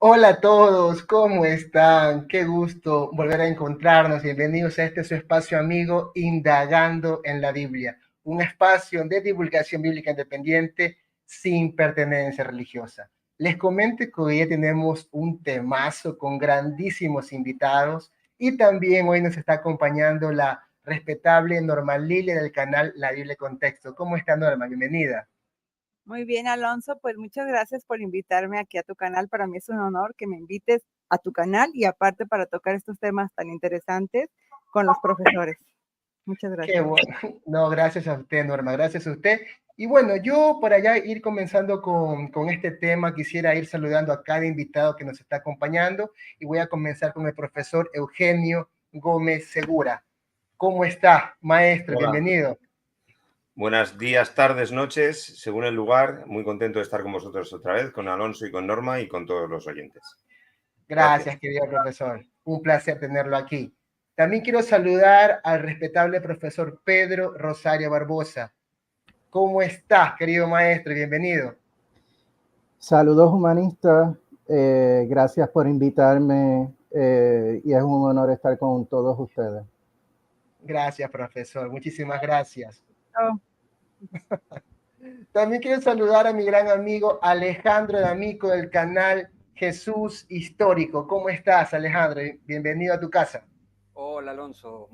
Hola a todos, ¿cómo están? Qué gusto volver a encontrarnos. Bienvenidos a este su espacio amigo, Indagando en la Biblia, un espacio de divulgación bíblica independiente sin pertenencia religiosa. Les comento que hoy ya tenemos un temazo con grandísimos invitados y también hoy nos está acompañando la respetable Norma Lilia del canal La Biblia Contexto. ¿Cómo está Norma? Bienvenida. Muy bien, Alonso, pues muchas gracias por invitarme aquí a tu canal. Para mí es un honor que me invites a tu canal y aparte para tocar estos temas tan interesantes con los profesores. Muchas Qué gracias. bueno. No, gracias a usted, Norma, gracias a usted. Y bueno, yo para ya ir comenzando con este tema, quisiera ir saludando a cada invitado que nos está acompañando y voy a comenzar con el profesor Eugenio Gómez Segura. ¿Cómo está, maestro? Hola, Bienvenido. buenos días, tardes, noches, según el lugar. Muy contento de estar con vosotros otra vez, con Alonso y con Norma y con todos los oyentes. Gracias, querido profesor. Un placer tenerlo aquí. También quiero saludar al respetable profesor Pedro Rosario Barbosa. ¿Cómo estás, querido maestro? Bienvenido. Saludos humanistas, gracias por invitarme y es un honor estar con todos ustedes. Gracias, profesor. Muchísimas gracias. Oh, También quiero saludar a mi gran amigo Alejandro D'Amico del canal Jesús Histórico. ¿Cómo estás, Alejandro? Bienvenido a tu casa. Hola, Alonso.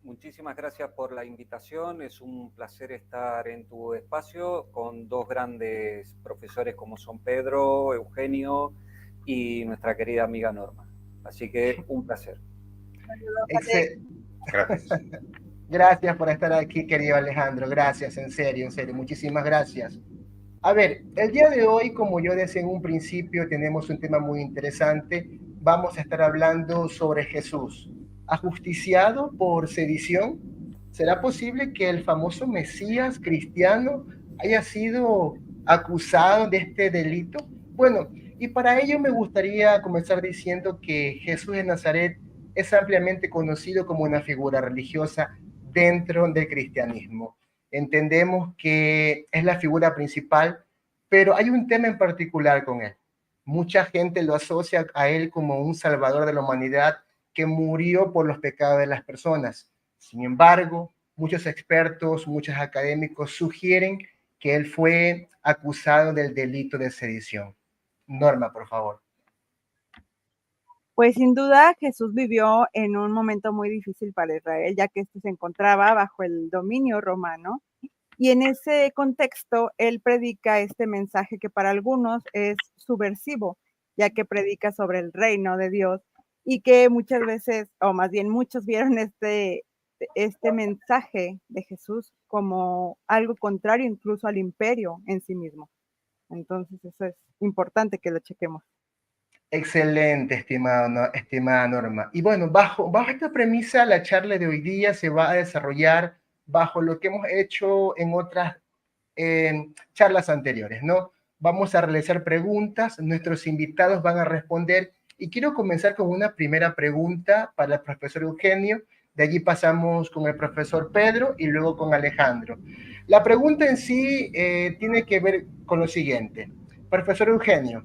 Muchísimas gracias por la invitación. Es un placer estar en tu espacio con dos grandes profesores como son Pedro, Eugenio y nuestra querida amiga Norma. Así que un placer. Gracias. Gracias por estar aquí, querido Alejandro. Gracias, en serio, muchísimas gracias. A ver, el día de hoy, como yo decía en un principio, tenemos un tema muy interesante. Vamos a estar hablando sobre Jesús, ajusticiado por sedición. ¿Será posible que el famoso Mesías cristiano haya sido acusado de este delito? Bueno, y para ello me gustaría comenzar diciendo que Jesús de Nazaret es ampliamente conocido como una figura religiosa dentro del cristianismo. Entendemos que es la figura principal, pero hay un tema en particular con él. Mucha gente lo asocia a él como un salvador de la humanidad que murió por los pecados de las personas. Sin embargo, muchos expertos, muchos académicos sugieren que él fue acusado del delito de sedición. Norma, por favor. pues sin duda Jesús vivió en un momento muy difícil para Israel, ya que este se encontraba bajo el dominio romano. Y en ese contexto, él predica este mensaje que para algunos es subversivo, ya que predica sobre el reino de Dios y que muchas veces, o más bien muchos vieron este mensaje de Jesús como algo contrario incluso al imperio en sí mismo. Entonces eso es importante que lo chequemos. Excelente, estimada Norma. Y bueno, bajo esta premisa, la charla de hoy día se va a desarrollar bajo lo que hemos hecho en otras charlas anteriores, ¿no? Vamos a realizar preguntas, nuestros invitados van a responder y quiero comenzar con una primera pregunta para el profesor Eugenio, de allí pasamos con el profesor Pedro y luego con Alejandro. La pregunta en sí tiene que ver con lo siguiente. Profesor Eugenio,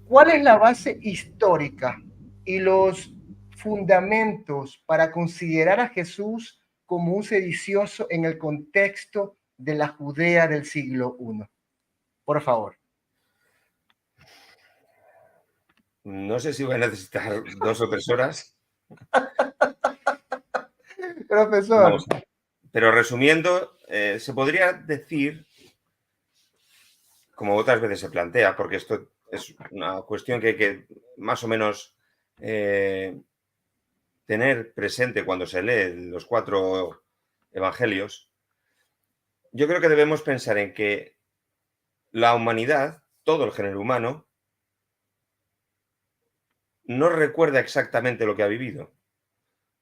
¿cuál es la base histórica y los fundamentos para considerar a Jesús como un sedicioso en el contexto de la Judea del siglo I? Por favor. No sé si voy a necesitar 2 o 3 horas. Profesor. Pero resumiendo, se podría decir, como otras veces se plantea, porque esto es una cuestión que hay que más o menos tener presente cuando se lee los 4 evangelios. Yo creo que debemos pensar en que la humanidad, todo el género humano, no recuerda exactamente lo que ha vivido.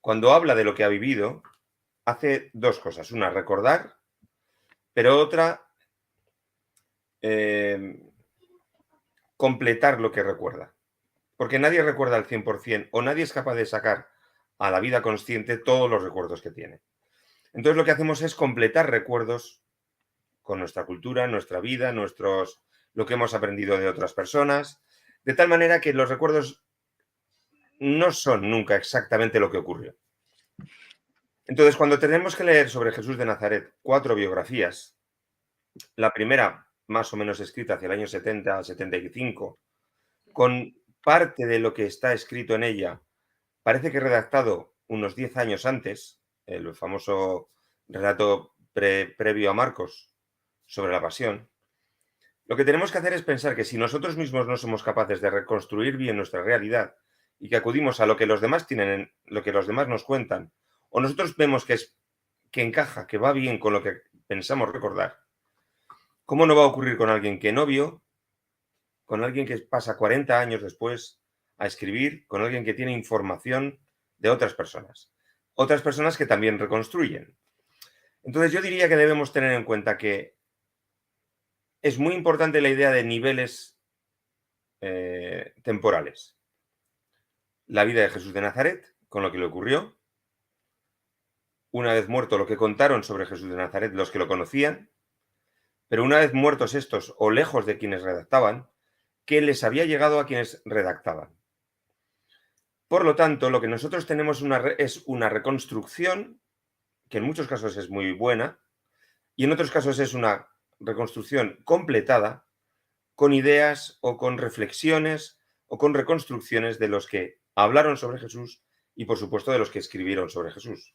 Cuando habla de lo que ha vivido, hace 2 cosas. Una, recordar, pero otra, completar lo que recuerda. Porque nadie recuerda al 100% o nadie es capaz de sacar a la vida consciente todos los recuerdos que tiene. Entonces lo que hacemos es completar recuerdos con nuestra cultura, nuestra vida, lo que hemos aprendido de otras personas, De tal manera que los recuerdos no son nunca exactamente lo que ocurrió. Entonces, cuando tenemos que leer sobre Jesús de Nazaret 4 biografías, la primera más o menos escrita hacia el año 70 al 75, con parte de lo que está escrito en ella, parece que redactado unos 10 años antes, el famoso relato previo a Marcos sobre la pasión, lo que tenemos que hacer es pensar que si nosotros mismos no somos capaces de reconstruir bien nuestra realidad y que acudimos a lo que los demás tienen, lo que los demás nos cuentan, o nosotros vemos que encaja, que va bien con lo que pensamos recordar, ¿cómo no va a ocurrir con alguien que no vio, con alguien que pasa 40 años después a escribir, con alguien que tiene información de otras personas que también reconstruyen? Entonces yo diría que debemos tener en cuenta que es muy importante la idea de niveles temporales. La vida de Jesús de Nazaret, con lo que le ocurrió, una vez muerto lo que contaron sobre Jesús de Nazaret los que lo conocían, pero una vez muertos estos o lejos de quienes redactaban, que les había llegado a quienes redactaban. Por lo tanto, lo que nosotros tenemos es una reconstrucción, que en muchos casos es muy buena, y en otros casos es una reconstrucción completada, con ideas o con reflexiones o con reconstrucciones de los que hablaron sobre Jesús y, por supuesto, de los que escribieron sobre Jesús.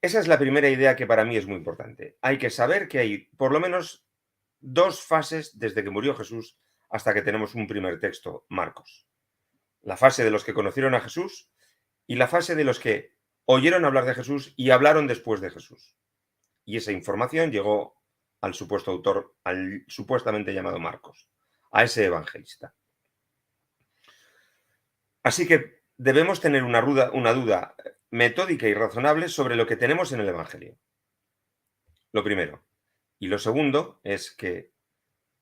Esa es la primera idea que para mí es muy importante. Hay que saber que hay por lo menos 2 fases desde que murió Jesús hasta que tenemos un primer texto, Marcos. La fase de los que conocieron a Jesús y la fase de los que oyeron hablar de Jesús y hablaron después de Jesús. Y esa información llegó al supuesto autor, al supuestamente llamado Marcos, a ese evangelista. Así que debemos tener una duda metódica y razonable sobre lo que tenemos en el Evangelio. Lo primero. Y lo segundo es que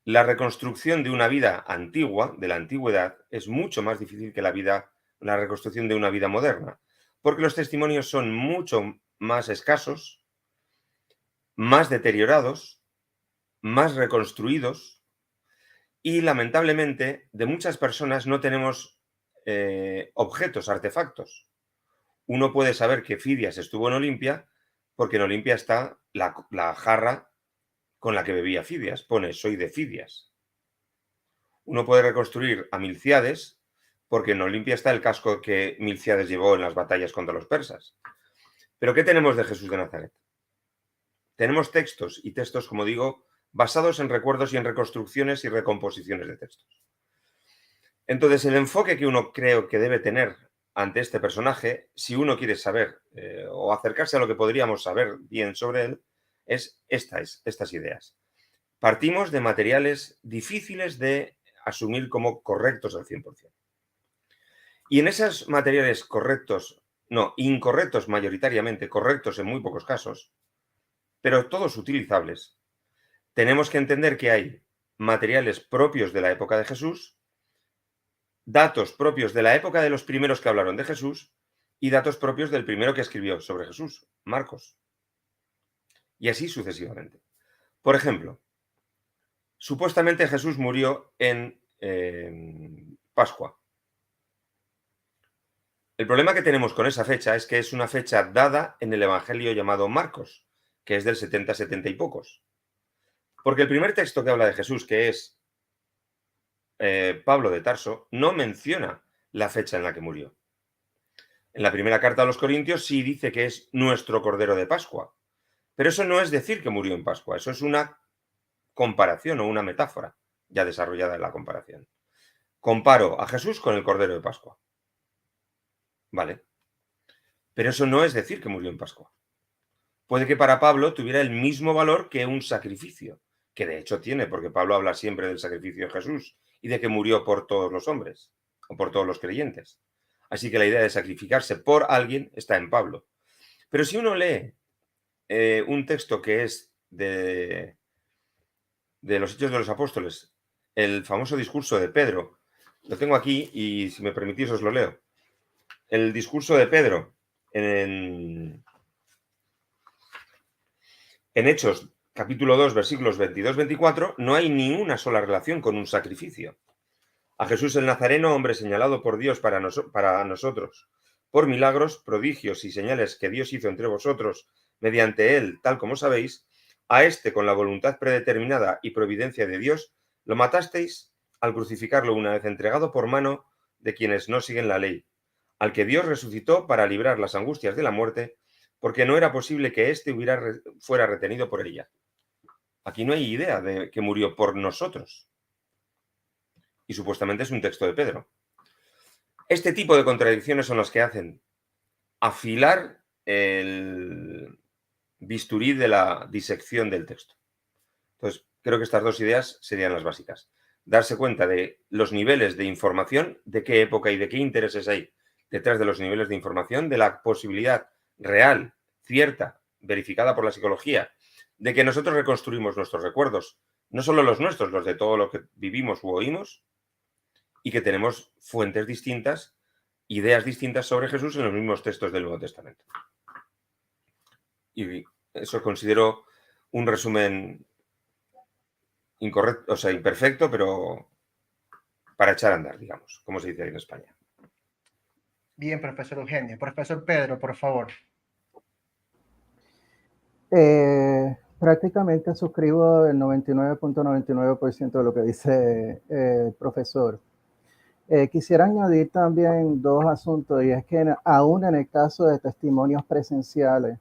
la reconstrucción de una vida antigua, de la antigüedad, es mucho más difícil que la reconstrucción de una vida moderna, porque los testimonios son mucho más escasos, más deteriorados, más reconstruidos y, lamentablemente, de muchas personas no tenemos objetos, artefactos. Uno puede saber que Fidias estuvo en Olimpia porque en Olimpia está la jarra con la que bebía Fidias. Pone, soy de Fidias. Uno puede reconstruir a Milciades porque en Olimpia está el casco que Milciades llevó en las batallas contra los persas. Pero ¿qué tenemos de Jesús de Nazaret? Tenemos textos y textos, como digo, basados en recuerdos y en reconstrucciones y recomposiciones de textos. Entonces, el enfoque que uno creo que debe tener ante este personaje, si uno quiere saber o acercarse a lo que podríamos saber bien sobre él, es estas ideas. Partimos de materiales difíciles de asumir como correctos al 100%. Y en esos materiales incorrectos mayoritariamente, correctos en muy pocos casos, pero todos utilizables, tenemos que entender que hay materiales propios de la época de Jesús, datos propios de la época de los primeros que hablaron de Jesús y datos propios del primero que escribió sobre Jesús, Marcos. Y así sucesivamente. Por ejemplo, supuestamente Jesús murió en Pascua. El problema que tenemos con esa fecha es que es una fecha dada en el evangelio llamado Marcos, que es del 70 y pocos. Porque el primer texto que habla de Jesús, que es Pablo de Tarso, no menciona la fecha en la que murió. En la primera carta a los Corintios sí dice que es nuestro Cordero de Pascua, pero eso no es decir que murió en Pascua, eso es una comparación o una metáfora ya desarrollada en la comparación. Comparo a Jesús con el Cordero de Pascua. Vale. Pero eso no es decir que murió en Pascua. Puede que para Pablo tuviera el mismo valor que un sacrificio, que de hecho tiene, porque Pablo habla siempre del sacrificio de Jesús y de que murió por todos los hombres o por todos los creyentes. Así que la idea de sacrificarse por alguien está en Pablo. Pero si uno lee un texto que es de los Hechos de los Apóstoles, el famoso discurso de Pedro, lo tengo aquí y si me permitís os lo leo. El discurso de Pedro en Hechos capítulo 2, versículos 22-24, no hay ni una sola relación con un sacrificio. A Jesús el Nazareno, hombre señalado por Dios para nosotros, por milagros, prodigios y señales que Dios hizo entre vosotros mediante él, tal como sabéis, a este, con la voluntad predeterminada y providencia de Dios, lo matasteis al crucificarlo una vez entregado por mano de quienes no siguen la ley, al que Dios resucitó para librar las angustias de la muerte, porque no era posible que éste fuera retenido por ella. Aquí no hay idea de que murió por nosotros. Y supuestamente es un texto de Pedro. Este tipo de contradicciones son las que hacen afilar el bisturí de la disección del texto. Entonces, creo que estas dos ideas serían las básicas. Darse cuenta de los niveles de información, de qué época y de qué intereses hay detrás de los niveles de información, de la posibilidad real, cierta, verificada por la psicología, de que nosotros reconstruimos nuestros recuerdos, no solo los nuestros, los de todo lo que vivimos u oímos, y que tenemos fuentes distintas, ideas distintas sobre Jesús en los mismos textos del Nuevo Testamento. Y eso considero un resumen incorrecto, o sea, imperfecto, pero para echar a andar, digamos, como se dice ahí en España. Bien, profesor Eugenio. Profesor Pedro, por favor. Prácticamente suscribo el 99.99% de lo que dice el profesor. Quisiera añadir también dos asuntos, y es que aún en el caso de testimonios presenciales,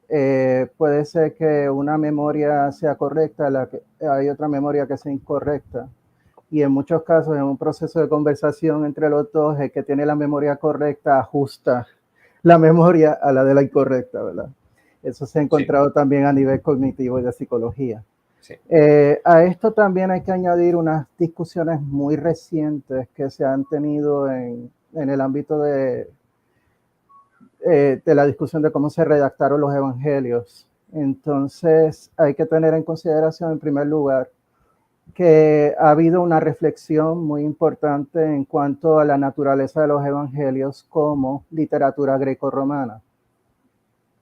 puede ser que una memoria sea correcta, hay otra memoria que sea incorrecta. Y en muchos casos, en un proceso de conversación entre los dos, el que tiene la memoria correcta ajusta la memoria a la de la incorrecta, ¿verdad? Eso se ha encontrado también a nivel cognitivo y de psicología. Sí. A esto también hay que añadir unas discusiones muy recientes que se han tenido en el ámbito de la discusión de cómo se redactaron los evangelios. Entonces, hay que tener en consideración, en primer lugar, que ha habido una reflexión muy importante en cuanto a la naturaleza de los evangelios como literatura grecorromana.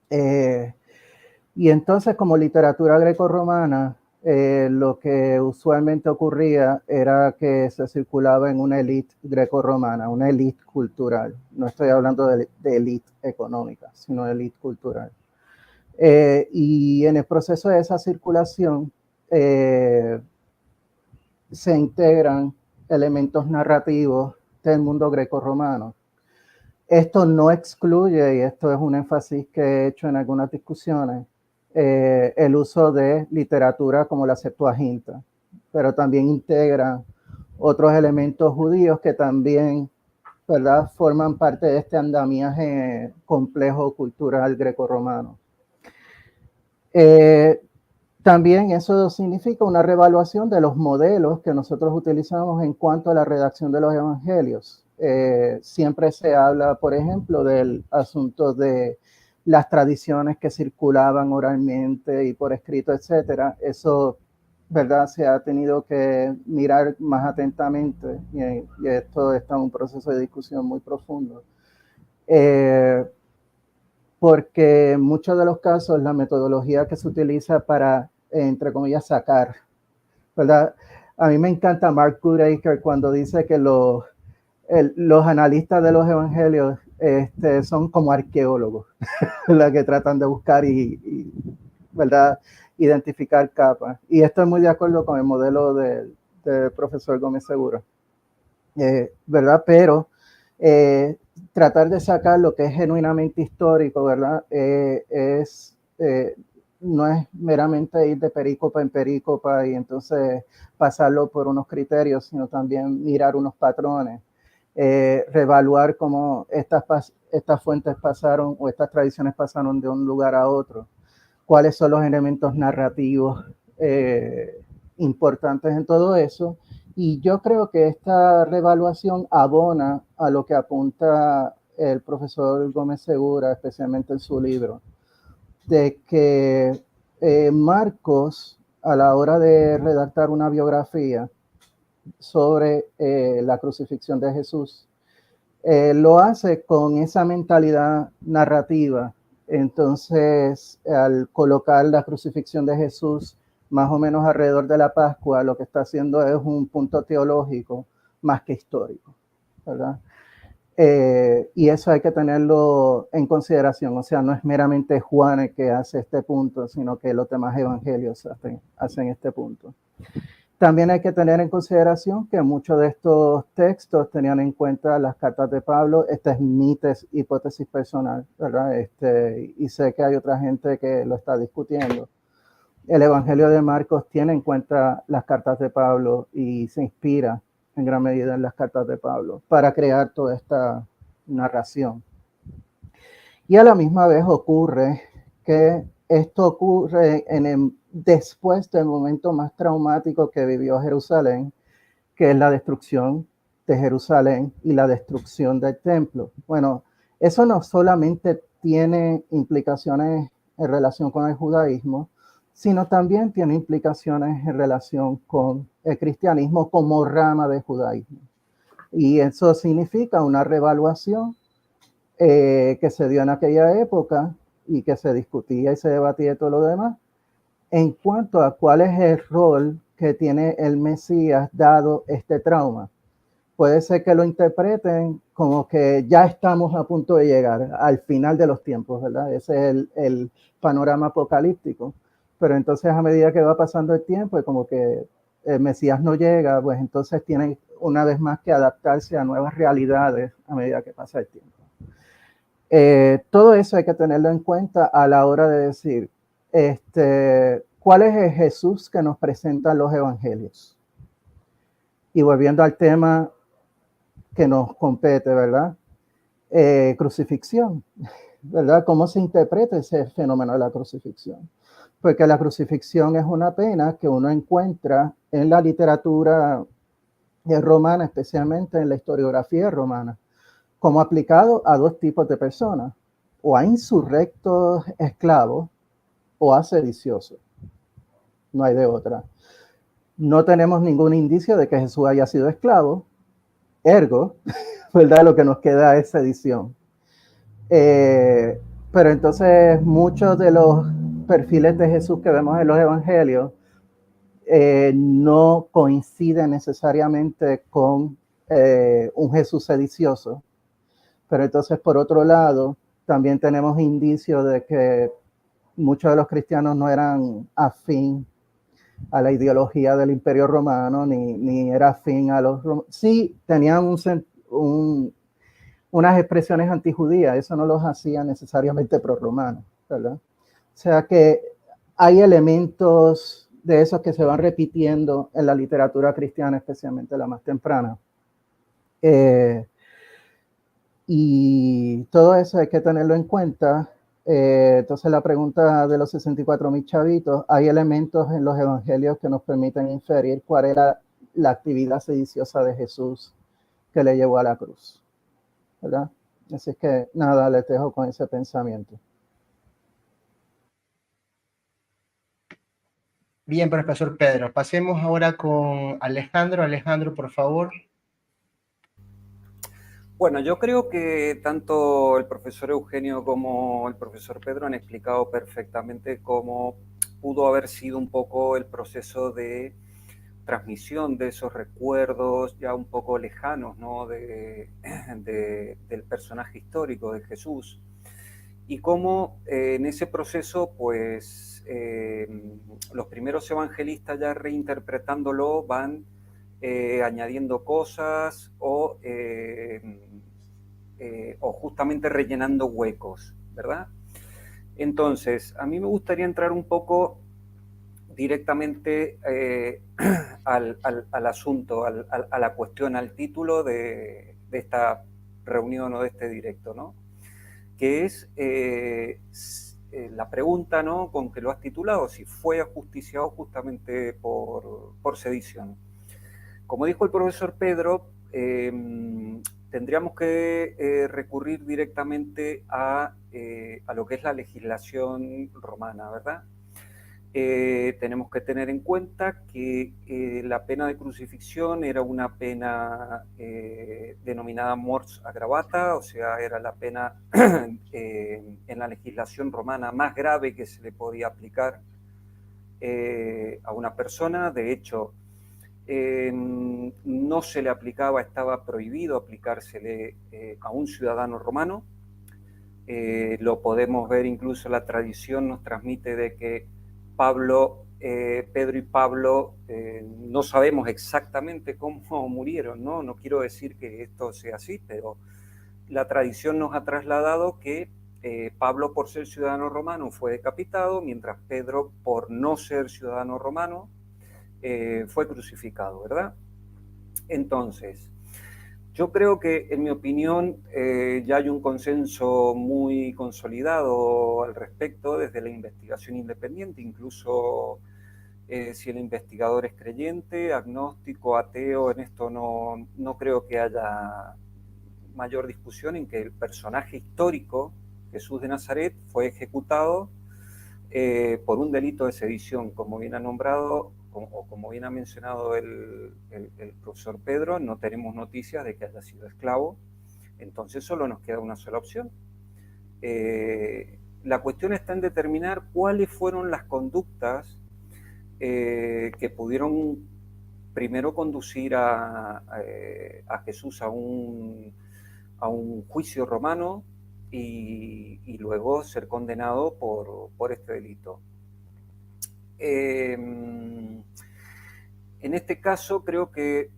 Y entonces, como literatura grecorromana, lo que usualmente ocurría era que se circulaba en una élite grecorromana, una élite cultural. No estoy hablando de élite económica, sino de élite cultural. Y en el proceso de esa circulación se integran elementos narrativos del mundo grecorromano. Esto no excluye, y esto es un énfasis que he hecho en algunas discusiones, el uso de literatura como la Septuaginta, pero también integra otros elementos judíos que también, ¿verdad?, forman parte de este andamiaje complejo cultural grecorromano. También eso significa una reevaluación de los modelos que nosotros utilizamos en cuanto a la redacción de los evangelios. Siempre se habla, por ejemplo, del asunto de las tradiciones que circulaban oralmente y por escrito, etcétera. Eso, ¿verdad?, se ha tenido que mirar más atentamente y esto está en un proceso de discusión muy profundo. Porque en muchos de los casos la metodología que se utiliza para, entre comillas, sacar, ¿verdad? A mí me encanta Mark Goodacre cuando dice que los analistas de los evangelios son como arqueólogos, ¿verdad?, que tratan de buscar y ¿verdad?, identificar capas. Y estoy muy de acuerdo con el modelo del profesor Gómez Segura, ¿verdad? Pero tratar de sacar lo que es genuinamente histórico, ¿verdad? No es meramente ir de perícopa en perícopa y entonces pasarlo por unos criterios, sino también mirar unos patrones, reevaluar cómo estas fuentes pasaron o estas tradiciones pasaron de un lugar a otro, cuáles son los elementos narrativos importantes en todo eso. Y yo creo que esta reevaluación abona a lo que apunta el profesor Gómez Segura, especialmente en su libro, de que Marcos, a la hora de redactar una biografía sobre la crucifixión de Jesús, lo hace con esa mentalidad narrativa. Entonces, al colocar la crucifixión de Jesús más o menos alrededor de la Pascua, lo que está haciendo es un punto teológico más que histórico, ¿verdad? Y eso hay que tenerlo en consideración, o sea, no es meramente Juan el que hace este punto, sino que los demás evangelios hacen este punto. También hay que tener en consideración que muchos de estos textos tenían en cuenta las cartas de Pablo. Esta es mi hipótesis personal, ¿verdad? Y sé que hay otra gente que lo está discutiendo. El Evangelio de Marcos tiene en cuenta las cartas de Pablo y se inspira en gran medida en las cartas de Pablo para crear toda esta narración. Y a la misma vez ocurre que esto ocurre después del momento más traumático que vivió Jerusalén, que es la destrucción de Jerusalén y la destrucción del templo. Bueno, eso no solamente tiene implicaciones en relación con el judaísmo, sino también tiene implicaciones en relación con el cristianismo como rama del judaísmo. Y eso significa una reevaluación que se dio en aquella época y que se discutía y se debatía y todo lo demás, en cuanto a cuál es el rol que tiene el Mesías dado este trauma. Puede ser que lo interpreten como que ya estamos a punto de llegar al final de los tiempos, ¿verdad? Ese es el panorama apocalíptico. Pero entonces a medida que va pasando el tiempo y como que el Mesías no llega, pues entonces tienen una vez más que adaptarse a nuevas realidades a medida que pasa el tiempo. Todo eso hay que tenerlo en cuenta a la hora de decir, ¿cuál es el Jesús que nos presentan los evangelios? Y volviendo al tema que nos compete, ¿verdad? Crucifixión, ¿verdad? ¿Cómo se interpreta ese fenómeno de la crucifixión? Porque la crucifixión es una pena que uno encuentra en la literatura romana, especialmente en la historiografía romana, como aplicado a dos tipos de personas, o a insurrectos esclavos o a sediciosos. No hay de otra. No tenemos ningún indicio de que Jesús haya sido esclavo, ergo, ¿verdad? Lo que nos queda es sedición. Pero entonces muchos de los perfiles de Jesús que vemos en los evangelios no coinciden necesariamente con un Jesús sedicioso. Pero entonces, por otro lado, también tenemos indicios de que muchos de los cristianos no eran afín a la ideología del Imperio Romano, ni era afín a los romanos. Sí, tenían unas expresiones antijudías, eso no los hacía necesariamente prorromanos, ¿verdad? O sea que hay elementos de esos que se van repitiendo en la literatura cristiana, especialmente la más temprana. Y todo eso hay que tenerlo en cuenta. Entonces la pregunta de los 64,000 chavitos, hay elementos en los evangelios que nos permiten inferir cuál era la actividad sediciosa de Jesús que le llevó a la cruz, ¿verdad? Así es que nada, les dejo con ese pensamiento. Bien, profesor Pedro. Pasemos ahora con Alejandro. Alejandro, por favor. Bueno, yo creo que tanto el profesor Eugenio como el profesor Pedro han explicado perfectamente cómo pudo haber sido un poco el proceso de transmisión de esos recuerdos ya un poco lejanos, ¿no? del personaje histórico de Jesús. Y cómo en ese proceso, pues, los primeros evangelistas ya reinterpretándolo van añadiendo cosas o justamente rellenando huecos, ¿verdad? Entonces, a mí me gustaría entrar un poco directamente al asunto, a la cuestión, al título de esta reunión o de este directo, ¿no? Que es la pregunta, ¿no?, con que lo has titulado, si fue ajusticiado justamente por sedición. Como dijo el profesor Pedro, tendríamos que recurrir directamente a lo que es la legislación romana, ¿verdad? Tenemos que tener en cuenta que la pena de crucifixión era una pena denominada mors aggravata, o sea, era la pena en la legislación romana más grave que se le podía aplicar a una persona. De hecho, no se le aplicaba, estaba prohibido aplicársele a un ciudadano romano. Lo podemos ver, incluso la tradición nos transmite de que Pedro y Pablo, no sabemos exactamente cómo murieron, ¿no? No quiero decir que esto sea así, pero la tradición nos ha trasladado que Pablo, por ser ciudadano romano, fue decapitado, mientras Pedro, por no ser ciudadano romano, fue crucificado, ¿verdad? Entonces, yo creo que, en mi opinión, ya hay un consenso muy consolidado al respecto desde la investigación independiente, incluso si el investigador es creyente, agnóstico, ateo, en esto no creo que haya mayor discusión en que el personaje histórico, Jesús de Nazaret, fue ejecutado por un delito de sedición, como bien ha nombrado, o como bien ha mencionado el profesor Pedro. No tenemos noticias de que haya sido esclavo, entonces solo nos queda una sola opción. La cuestión está en determinar cuáles fueron las conductas que pudieron primero conducir a Jesús a un juicio romano y luego ser condenado por este delito. En este caso creo que,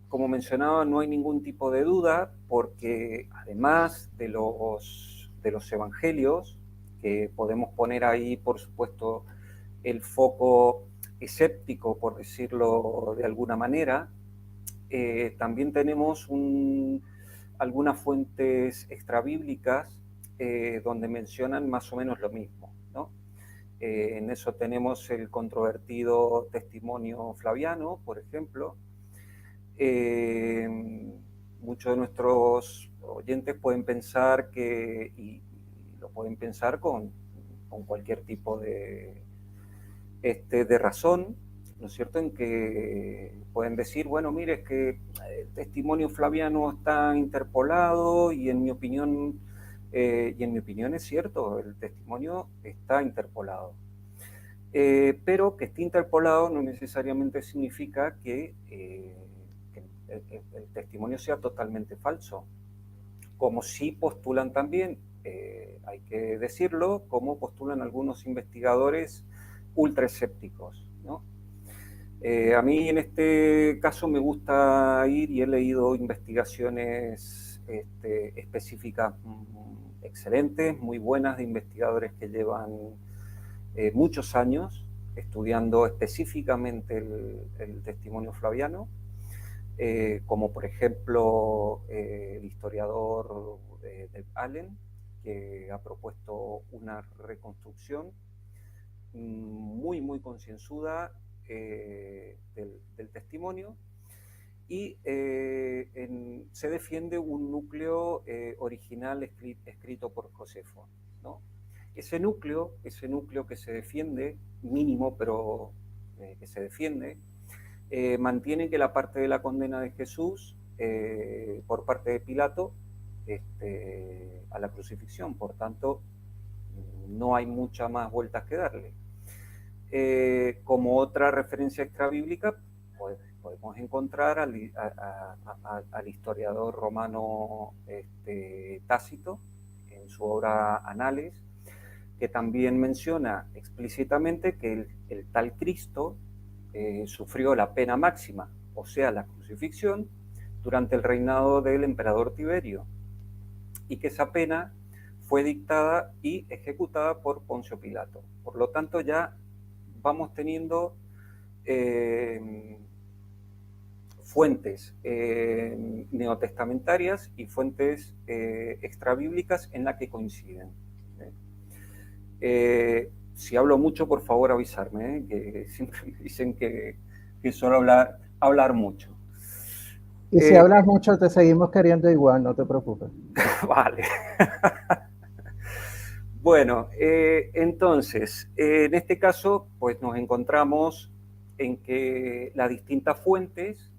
como mencionaba, no hay ningún tipo de duda, porque además de los evangelios, que podemos poner ahí, por supuesto, el foco escéptico, por decirlo de alguna manera, también tenemos algunas fuentes extrabíblicas donde mencionan más o menos lo mismo, ¿no? En eso tenemos el controvertido testimonio flaviano, por ejemplo. Muchos de nuestros oyentes pueden pensar y lo pueden pensar con cualquier tipo de razón, ¿no es cierto?, en que pueden decir, bueno, mire, es que el testimonio flaviano está interpolado y en mi opinión es cierto, el testimonio está interpolado. Pero que esté interpolado no necesariamente significa que el testimonio sea totalmente falso, como sí postulan también, hay que decirlo, como postulan algunos investigadores ultra escépticos, ¿no? A mí en este caso me gusta ir, y he leído investigaciones específicas excelentes, muy buenas, de investigadores que llevan muchos años estudiando específicamente el testimonio flaviano, como por ejemplo el historiador Deb Allen, que ha propuesto una reconstrucción muy concienzuda del testimonio, y se defiende un núcleo original escrito por Josefo, ¿no? Ese núcleo que se defiende, mínimo, pero que se defiende, mantiene que la parte de la condena de Jesús por parte de Pilato a la crucifixión, por tanto no hay muchas más vueltas que darle. Como otra referencia extrabíblica, pues, podemos encontrar al historiador romano Tácito, en su obra Anales, que también menciona explícitamente que el tal Cristo sufrió la pena máxima, o sea, la crucifixión, durante el reinado del emperador Tiberio, y que esa pena fue dictada y ejecutada por Poncio Pilato. Por lo tanto, ya vamos teniendo fuentes neotestamentarias y fuentes extrabíblicas en las que coinciden. Si hablo mucho, por favor avisarme, que siempre me dicen que suelo hablar mucho. Y si hablas mucho, te seguimos queriendo igual, no te preocupes. Vale. Bueno, entonces, en este caso, pues nos encontramos en que las distintas fuentes,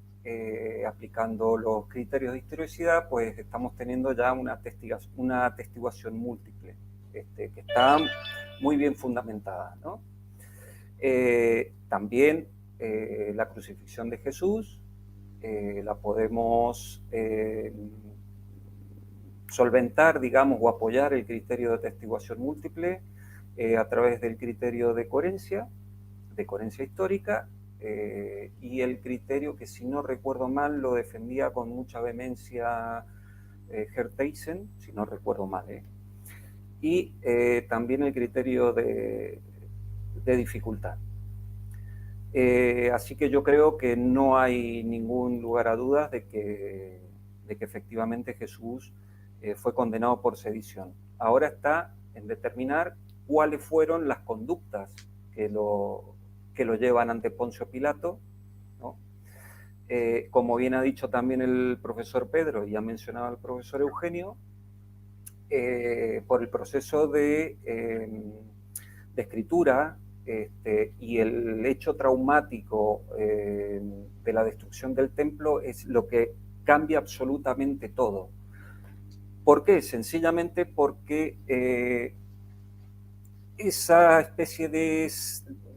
aplicando los criterios de historicidad, pues estamos teniendo ya una atestiguación múltiple, que está muy bien fundamentada, ¿no? También la crucifixión de Jesús, la podemos solventar, digamos, o apoyar el criterio de atestiguación múltiple a través del criterio de coherencia histórica, y el criterio que, si no recuerdo mal, lo defendía con mucha vehemencia Herteisen, si no recuerdo mal, y también el criterio de dificultad. Así que yo creo que no hay ningún lugar a dudas de que efectivamente Jesús fue condenado por sedición. Ahora está en determinar cuáles fueron las conductas que lo llevan ante Poncio Pilato, ¿no? Como bien ha dicho también el profesor Pedro y ha mencionado el profesor Eugenio, por el proceso de escritura y el hecho traumático de la destrucción del templo es lo que cambia absolutamente todo. ¿Por qué? Sencillamente porque esa especie de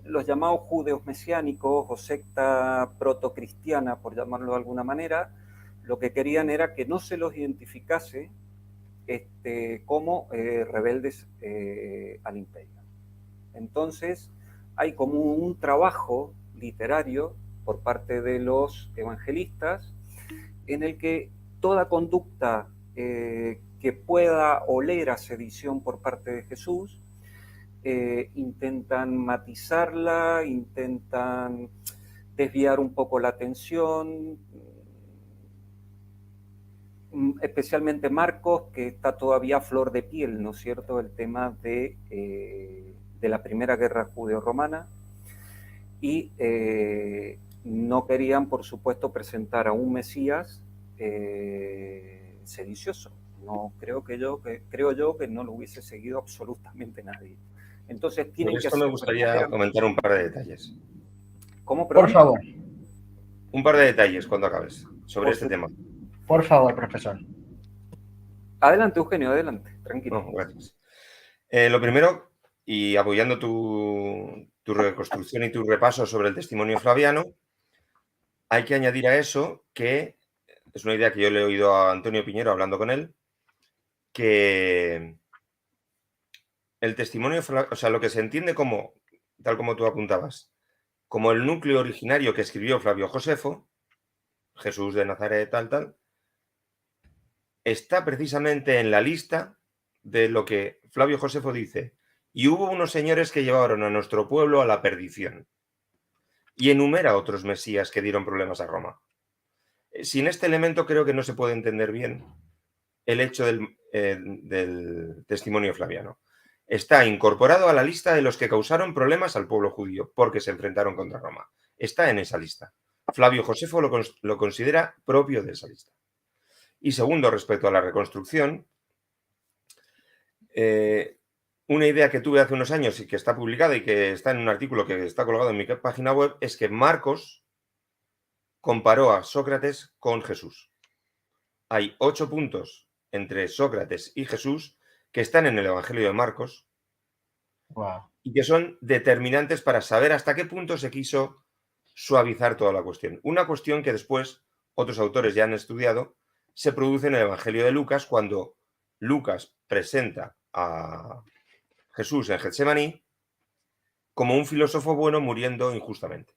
los llamados judeos mesiánicos o secta protocristiana, por llamarlo de alguna manera, lo que querían era que no se los identificase como rebeldes al imperio. Entonces, hay como un trabajo literario por parte de los evangelistas en el que toda conducta que pueda oler a sedición por parte de Jesús, intentan matizarla, intentan desviar un poco la atención, especialmente Marcos, que está todavía a flor de piel, ¿no es cierto?, el tema de la Primera Guerra Judeo-Romana, y no querían, por supuesto, presentar a un Mesías sedicioso. No creo yo que no lo hubiese seguido absolutamente nadie. Entonces tienen Por que esto me gustaría comentar un par de detalles. ¿Cómo, perdón? Por favor. Un par de detalles cuando acabes sobre este tema. Por favor, profesor. Adelante, Eugenio, adelante, tranquilo. No, gracias. Lo primero, y apoyando tu reconstrucción y tu repaso sobre el testimonio flaviano, hay que añadir a eso que es una idea que yo le he oído a Antonio Piñero hablando con él, que el testimonio, o sea, lo que se entiende como, tal como tú apuntabas, como el núcleo originario que escribió Flavio Josefo, Jesús de Nazaret, tal, está precisamente en la lista de lo que Flavio Josefo dice: y hubo unos señores que llevaron a nuestro pueblo a la perdición. Y enumera otros mesías que dieron problemas a Roma. Sin este elemento creo que no se puede entender bien el hecho del testimonio flaviano. Está incorporado a la lista de los que causaron problemas al pueblo judío porque se enfrentaron contra Roma. Está en esa lista. Flavio Josefo lo considera propio de esa lista. Y segundo, respecto a la reconstrucción, una idea que tuve hace unos años y que está publicada y que está en un artículo que está colgado en mi página web es que Marcos comparó a Sócrates con Jesús. Hay 8 puntos entre Sócrates y Jesús que están en el Evangelio de Marcos. Wow. Y que son determinantes para saber hasta qué punto se quiso suavizar toda la cuestión. Una cuestión que después otros autores ya han estudiado, se produce en el Evangelio de Lucas, cuando Lucas presenta a Jesús en Getsemaní como un filósofo bueno muriendo injustamente.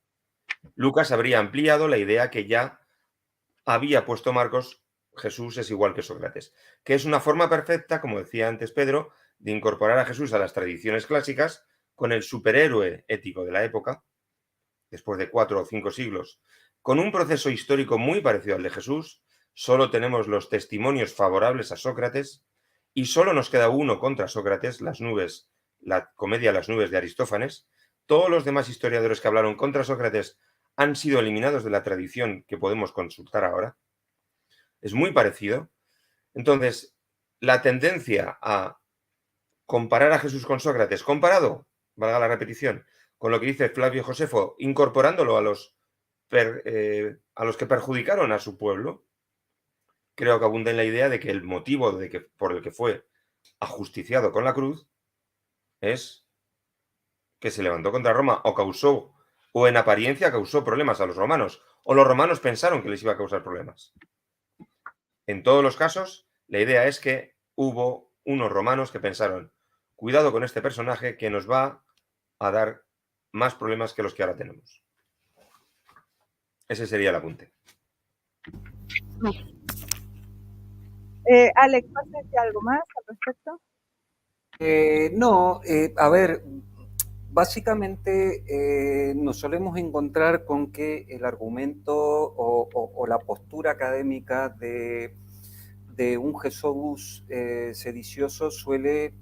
Lucas habría ampliado la idea que ya había puesto Marcos: Jesús es igual que Sócrates, que es una forma perfecta, como decía antes Pedro, de incorporar a Jesús a las tradiciones clásicas con el superhéroe ético de la época, después de 4 o 5 siglos, con un proceso histórico muy parecido al de Jesús. Solo tenemos los testimonios favorables a Sócrates y solo nos queda uno contra Sócrates, Las nubes, la comedia Las nubes de Aristófanes. Todos los demás historiadores que hablaron contra Sócrates han sido eliminados de la tradición que podemos consultar ahora. Es muy parecido. Entonces, la tendencia a comparar a Jesús con Sócrates, comparado, valga la repetición, con lo que dice Flavio Josefo, incorporándolo a los que perjudicaron a su pueblo, creo que abunda en la idea de que el motivo por el que fue ajusticiado con la cruz es que se levantó contra Roma o causó o en apariencia causó problemas a los romanos, o los romanos pensaron que les iba a causar problemas. En todos los casos, la idea es que hubo unos romanos que pensaron, cuidado con este personaje que nos va a dar más problemas que los que ahora tenemos. Ese sería el apunte. Alex, ¿vas a decir algo más al respecto? No, a ver, básicamente nos solemos encontrar con que el argumento o la postura académica de un Jesús sedicioso suele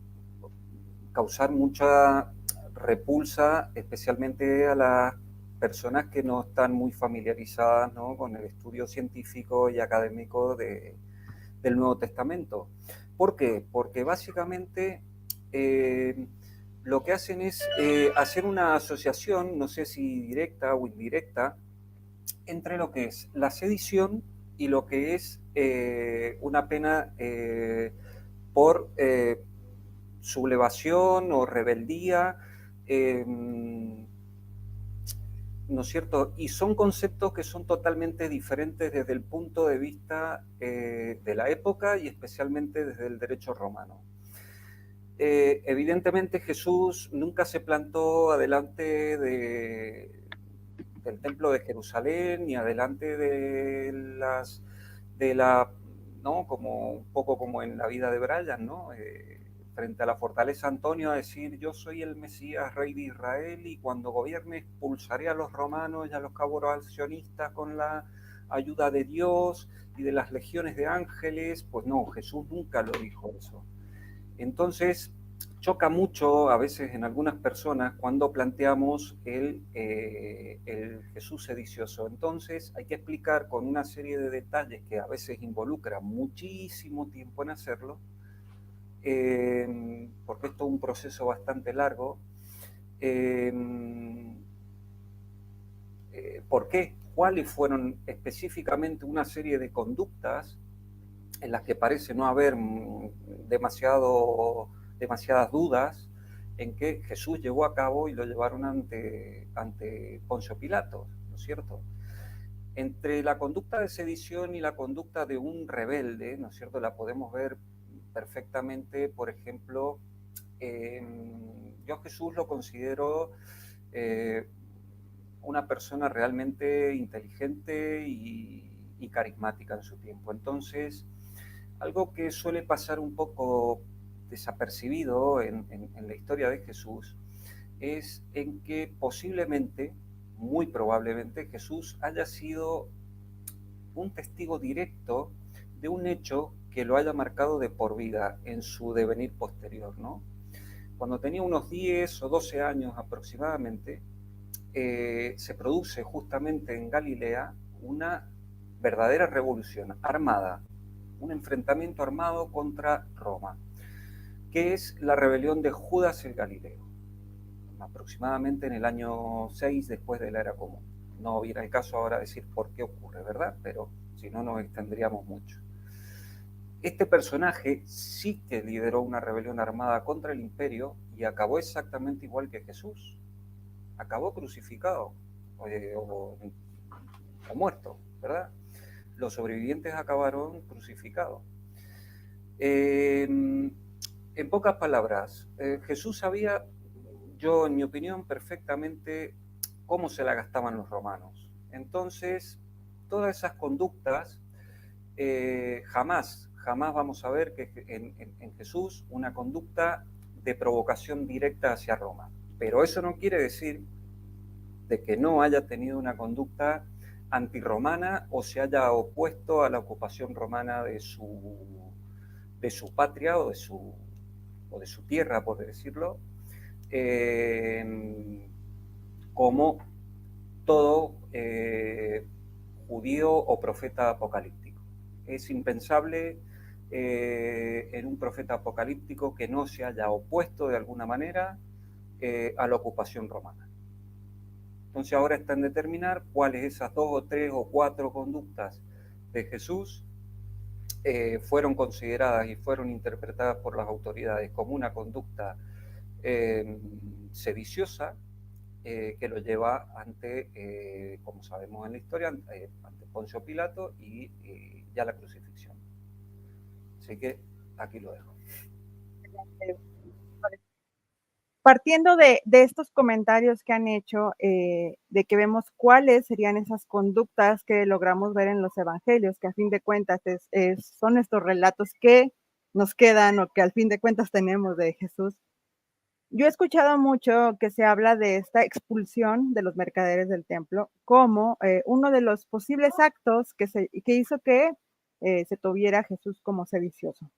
causar mucha repulsa, especialmente a las personas que no están muy familiarizadas, ¿no?, con el estudio científico y académico del Nuevo Testamento. ¿Por qué? Porque básicamente lo que hacen es hacer una asociación, no sé si directa o indirecta, entre lo que es la sedición y lo que es una pena por sublevación o rebeldía, ¿no es cierto? Y son conceptos que son totalmente diferentes desde el punto de vista de la época y especialmente desde el derecho romano. Evidentemente Jesús nunca se plantó adelante del templo de Jerusalén ni adelante ¿no?, como un poco como en la vida de Brian, ¿no? Frente a la fortaleza Antonio a decir, yo soy el Mesías, rey de Israel, y cuando gobierne expulsaré a los romanos y a los colaboracionistas con la ayuda de Dios y de las legiones de ángeles. Pues no, Jesús nunca lo dijo eso. Entonces, choca mucho a veces en algunas personas cuando planteamos el Jesús sedicioso. Entonces, hay que explicar con una serie de detalles que a veces involucran muchísimo tiempo en hacerlo, porque esto es un proceso bastante largo. ¿Por qué? ¿Cuáles fueron específicamente una serie de conductas en las que parece no haber demasiadas dudas en que Jesús llevó a cabo y lo llevaron ante Poncio Pilato, ¿no es cierto? Entre la conducta de sedición y la conducta de un rebelde, ¿no es cierto?, la podemos ver perfectamente. Por ejemplo, yo a Jesús lo considero una persona realmente inteligente y carismática en su tiempo. Entonces, algo que suele pasar un poco desapercibido en la historia de Jesús es en que posiblemente, muy probablemente, Jesús haya sido un testigo directo de un hecho que lo haya marcado de por vida en su devenir posterior, ¿no? Cuando tenía unos 10 o 12 años aproximadamente, se produce justamente en Galilea una verdadera revolución armada, un enfrentamiento armado contra Roma, que es la rebelión de Judas el Galileo, aproximadamente en el año 6 después de la era común. No viene el caso ahora decir por qué ocurre, ¿verdad? Pero si no, nos extendríamos mucho. Este personaje sí que lideró una rebelión armada contra el imperio y acabó exactamente igual que Jesús. Acabó crucificado o muerto, ¿verdad? Los sobrevivientes acabaron crucificados. En pocas palabras, Jesús sabía, yo en mi opinión, perfectamente cómo se la gastaban los romanos. Entonces, todas esas conductas, jamás vamos a ver que en Jesús una conducta de provocación directa hacia Roma. Pero eso no quiere decir de que no haya tenido una conducta antirromana o se haya opuesto a la ocupación romana de su patria o de su tierra, por decirlo, como todo judío o profeta apocalíptico. Es impensable en un profeta apocalíptico que no se haya opuesto de alguna manera a la ocupación romana. Entonces ahora está en determinar cuáles esas 2 o 3 o 4 conductas de Jesús fueron consideradas y fueron interpretadas por las autoridades como una conducta sediciosa que lo lleva ante, como sabemos en la historia, ante Poncio Pilato y ya la crucifixión. Así que aquí lo dejo. Partiendo de estos comentarios que han hecho, de que vemos cuáles serían esas conductas que logramos ver en los evangelios, que a fin de cuentas son estos relatos que nos quedan o que al fin de cuentas tenemos de Jesús. Yo he escuchado mucho que se habla de esta expulsión de los mercaderes del templo como uno de los posibles actos que hizo que se tuviera Jesús como sedicioso.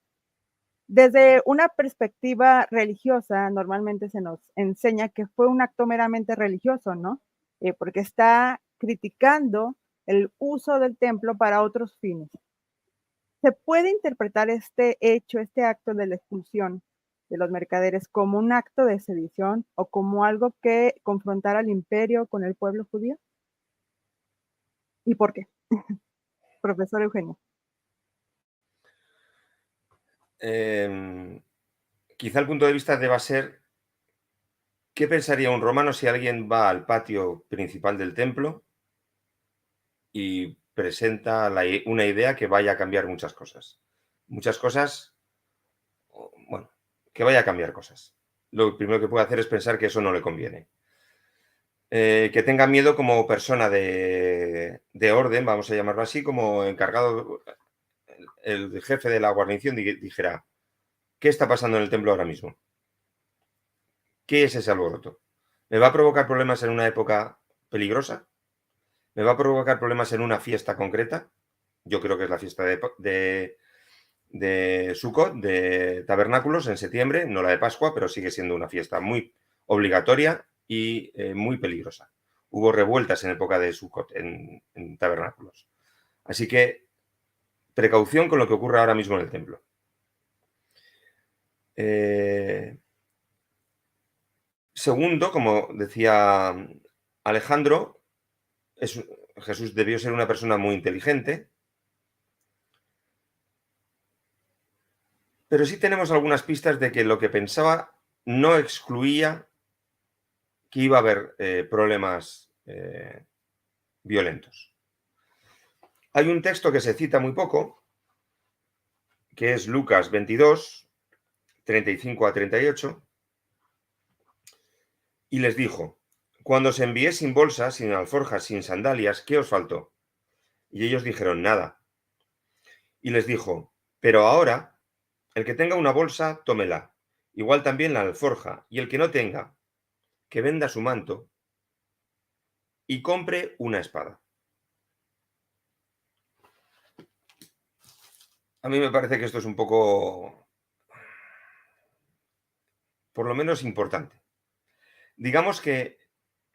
Desde una perspectiva religiosa, normalmente se nos enseña que fue un acto meramente religioso, ¿no? Porque está criticando el uso del templo para otros fines. ¿Se puede interpretar este hecho, este acto de la expulsión de los mercaderes como un acto de sedición o como algo que confrontara al imperio con el pueblo judío? ¿Y por qué? Profesor Eugenio. Quizá el punto de vista deba ser ¿qué pensaría un romano si alguien va al patio principal del templo y presenta una idea que vaya a cambiar muchas cosas? Muchas cosas, bueno, que vaya a cambiar cosas. Lo primero que puede hacer es pensar que eso no le conviene. Que tenga miedo como persona de orden, vamos a llamarlo así, como encargado, el jefe de la guarnición dijera, ¿qué está pasando en el templo ahora mismo? ¿Qué es ese alboroto? ¿Me va a provocar problemas en una época peligrosa? ¿Me va a provocar problemas en una fiesta concreta? Yo creo que es la fiesta de Sukkot, de Tabernáculos, en septiembre, no la de Pascua, pero sigue siendo una fiesta muy obligatoria y muy peligrosa. Hubo revueltas en época de Sukkot, en Tabernáculos. Así que, precaución con lo que ocurre ahora mismo en el templo. Segundo, como decía Alejandro, Jesús debió ser una persona muy inteligente, pero sí tenemos algunas pistas de que lo que pensaba no excluía que iba a haber problemas violentos. Hay un texto que se cita muy poco, que es Lucas 22, 35 a 38, y les dijo, cuando os envié sin bolsas, sin alforjas, sin sandalias, ¿qué os faltó? Y ellos dijeron, nada. Y les dijo, pero ahora, el que tenga una bolsa, tómela, igual también la alforja, y el que no tenga, que venda su manto y compre una espada. A mí me parece que esto es un poco, por lo menos, importante. Digamos que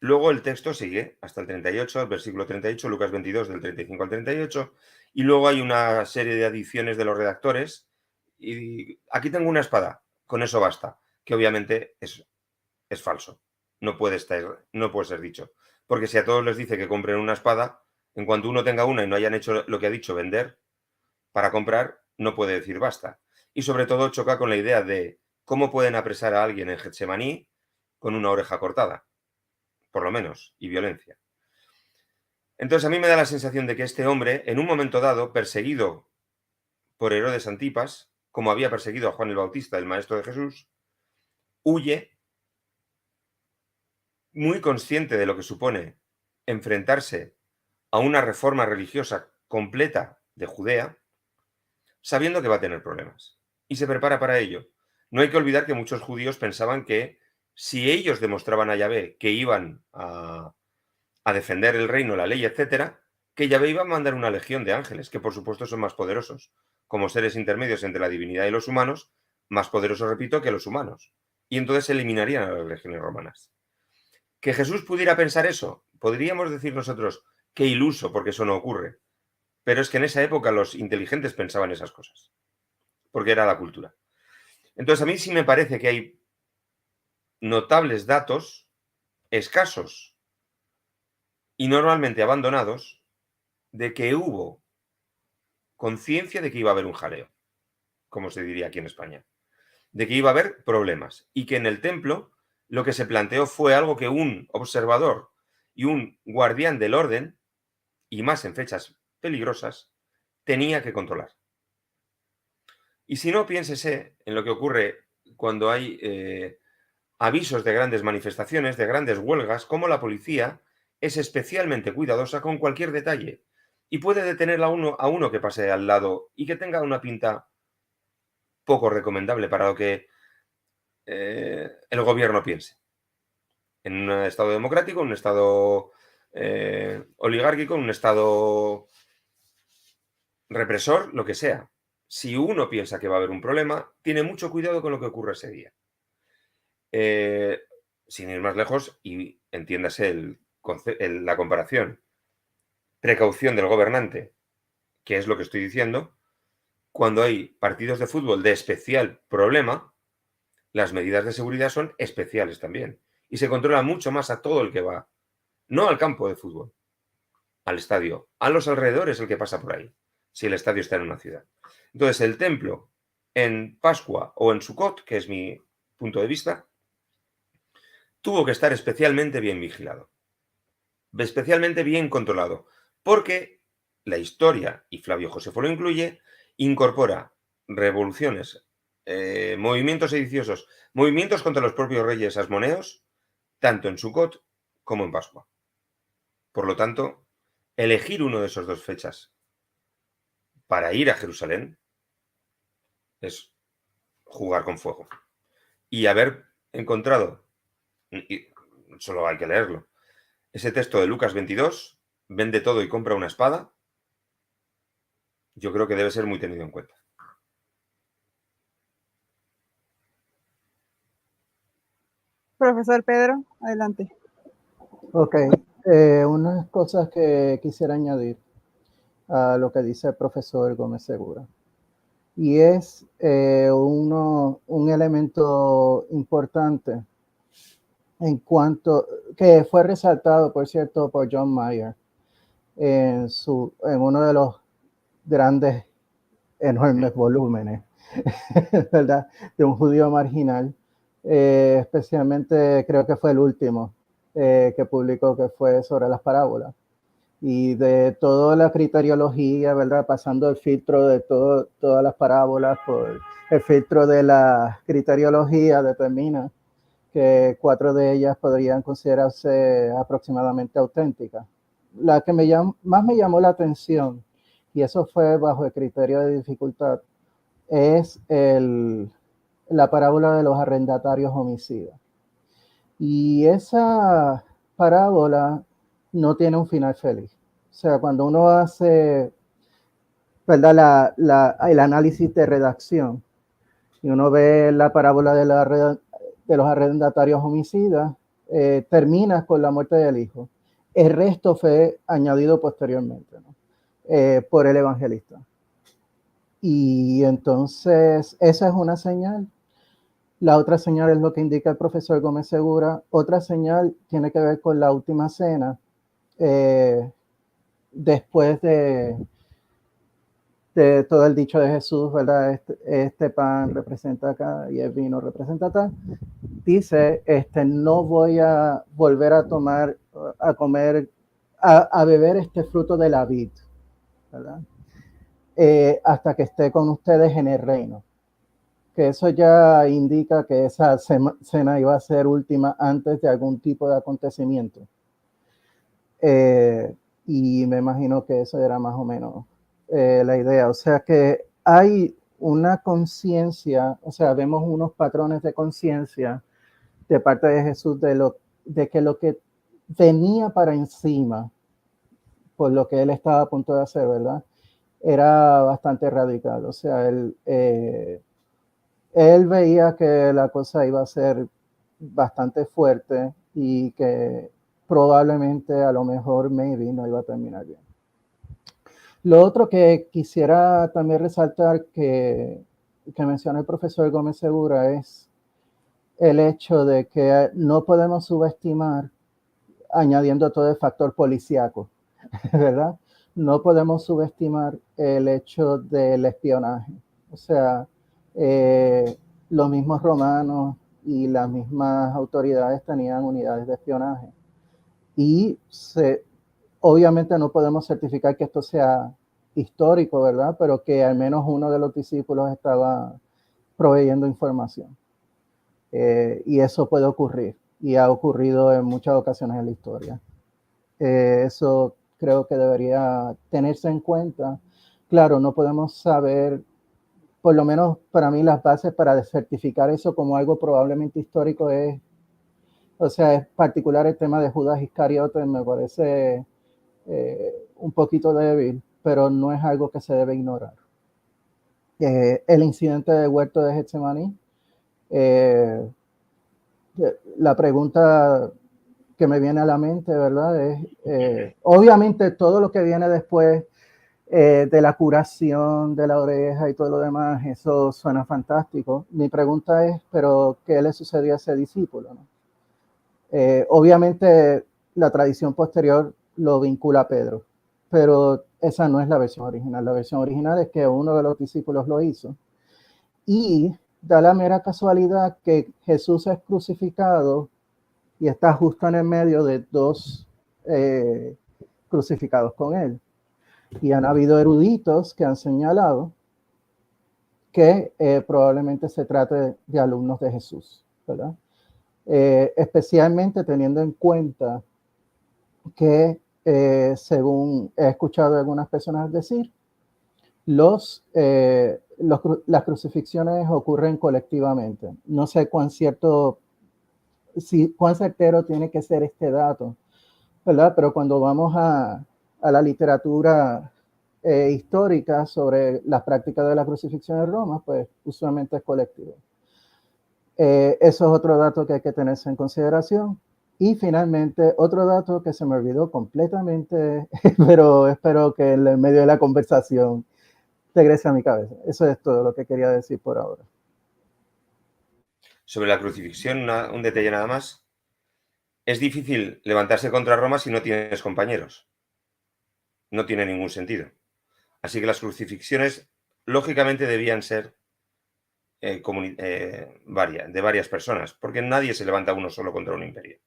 luego el texto sigue hasta el 38, el versículo 38, Lucas 22, del 35 al 38, y luego hay una serie de adiciones de los redactores, y aquí tengo una espada, con eso basta, que obviamente es falso, no puede ser dicho, porque si a todos les dice que compren una espada, en cuanto uno tenga una y no hayan hecho lo que ha dicho vender para comprar, no puede decir basta. Y sobre todo choca con la idea de cómo pueden apresar a alguien en Getsemaní con una oreja cortada, por lo menos, y violencia. Entonces a mí me da la sensación de que este hombre, en un momento dado, perseguido por Herodes Antipas, como había perseguido a Juan el Bautista, el maestro de Jesús, huye muy consciente de lo que supone enfrentarse a una reforma religiosa completa de Judea, sabiendo que va a tener problemas. Y se prepara para ello. No hay que olvidar que muchos judíos pensaban que si ellos demostraban a Yahvé que iban a defender el reino, la ley, etcétera, que Yahvé iba a mandar una legión de ángeles, que por supuesto son más poderosos, como seres intermedios entre la divinidad y los humanos, más poderosos, repito, que los humanos. Y entonces eliminarían a las legiones romanas. Que Jesús pudiera pensar eso, podríamos decir nosotros, qué iluso, porque eso no ocurre. Pero es que en esa época los inteligentes pensaban esas cosas, porque era la cultura. Entonces a mí sí me parece que hay notables datos, escasos y normalmente abandonados, de que hubo conciencia de que iba a haber un jaleo, como se diría aquí en España, de que iba a haber problemas y que en el templo lo que se planteó fue algo que un observador y un guardián del orden, y más en fechas peligrosas, tenía que controlar. Y si no, piénsese en lo que ocurre cuando hay avisos de grandes manifestaciones, de grandes huelgas, cómo la policía es especialmente cuidadosa con cualquier detalle y puede detener a uno que pase al lado y que tenga una pinta poco recomendable para lo que el gobierno piense. En un estado democrático, en un estado oligárquico, en un estado represor, lo que sea. Si uno piensa que va a haber un problema, tiene mucho cuidado con lo que ocurre ese día. Sin ir más lejos, y entiéndase la comparación, precaución del gobernante, que es lo que estoy diciendo, cuando hay partidos de fútbol de especial problema, las medidas de seguridad son especiales también. Y se controla mucho más a todo el que va, no al campo de fútbol, al estadio, a los alrededores el que pasa por ahí, si el estadio está en una ciudad. Entonces, el templo en Pascua o en Sukkot, que es mi punto de vista, tuvo que estar especialmente bien vigilado, especialmente bien controlado, porque la historia, y Flavio Josefo lo incluye, incorpora revoluciones, movimientos sediciosos, movimientos contra los propios reyes asmoneos, tanto en Sukkot como en Pascua. Por lo tanto, elegir uno de esos dos fechas para ir a Jerusalén es jugar con fuego. Y haber encontrado, y solo hay que leerlo, ese texto de Lucas 22, vende todo y compra una espada, yo creo que debe ser muy tenido en cuenta. Profesor Pedro, adelante. Ok, unas cosas que quisiera añadir a lo que dice el profesor Gómez Segura. Y es un elemento importante en cuanto, que fue resaltado, por cierto, por John Mayer en uno de los grandes, enormes volúmenes, ¿verdad? De un judío marginal, especialmente creo que fue el último que publicó, que fue sobre las parábolas. Y de toda la criteriología, ¿verdad? Pasando el filtro de todas las parábolas por el filtro de la criteriología, determina que 4 de ellas podrían considerarse aproximadamente auténticas. La que más me llamó la atención, y eso fue bajo el criterio de dificultad, es la parábola de los arrendatarios homicidas. Y esa parábola no tiene un final feliz. O sea, cuando uno hace, ¿verdad? El análisis de redacción y uno ve la parábola de los arrendatarios homicidas, termina con la muerte del hijo. El resto fue añadido posteriormente, ¿no? Por el evangelista. Y entonces esa es una señal. La otra señal es lo que indica el profesor Gómez Segura. Otra señal tiene que ver con la última cena. Después de todo el dicho de Jesús, ¿verdad? Este pan representa acá y el vino representa acá. Dice, no voy a volver a tomar, a comer, a beber este fruto de la vid, ¿verdad? Hasta que esté con ustedes en el reino. Que eso ya indica que esa cena iba a ser última antes de algún tipo de acontecimiento. Y me imagino que eso era más o menos la idea. O sea que hay una conciencia, o sea, vemos unos patrones de conciencia de parte de Jesús de que lo que venía para encima, por lo que él estaba a punto de hacer, ¿verdad? Era bastante radical. O sea, él veía que la cosa iba a ser bastante fuerte y que probablemente, a lo mejor, maybe, no iba a terminar bien. Lo otro que quisiera también resaltar que menciona el profesor Gómez Segura es el hecho de que no podemos subestimar, añadiendo todo el factor policíaco, ¿verdad? No podemos subestimar el hecho del espionaje. O sea, los mismos romanos y las mismas autoridades tenían unidades de espionaje. Y obviamente no podemos certificar que esto sea histórico, ¿verdad? Pero que al menos uno de los discípulos estaba proveyendo información. Y eso puede ocurrir, y ha ocurrido en muchas ocasiones en la historia. Eso creo que debería tenerse en cuenta. Claro, no podemos saber, por lo menos para mí, las bases para certificar eso como algo probablemente histórico es particular el tema de Judas Iscariote, me parece un poquito débil, pero no es algo que se debe ignorar. El incidente del huerto de Getsemaní, la pregunta que me viene a la mente, ¿verdad? Es, obviamente todo lo que viene después de la curación de la oreja y todo lo demás, eso suena fantástico. Mi pregunta es, ¿pero qué le sucedió a ese discípulo, no? Obviamente la tradición posterior lo vincula a Pedro, pero esa no es la versión original. La versión original es que uno de los discípulos lo hizo. Y da la mera casualidad que Jesús es crucificado y está justo en el medio de dos crucificados con él. Y han habido eruditos que han señalado que probablemente se trate de alumnos de Jesús, ¿verdad? Especialmente teniendo en cuenta que, según he escuchado a algunas personas decir, las crucifixiones ocurren colectivamente. No sé cuán certero tiene que ser este dato, ¿verdad? Pero cuando vamos a la literatura histórica sobre las prácticas de la crucifixión en Roma, pues usualmente es colectivo. Eso es otro dato que hay que tenerse en consideración. Y finalmente, otro dato que se me olvidó completamente, pero espero que en el medio de la conversación regrese a mi cabeza. Eso es todo lo que quería decir por ahora. Sobre la crucifixión, un detalle nada más. Es difícil levantarse contra Roma si no tienes compañeros. No tiene ningún sentido. Así que las crucifixiones, lógicamente, debían ser de varias personas, porque nadie se levanta uno solo contra un imperio.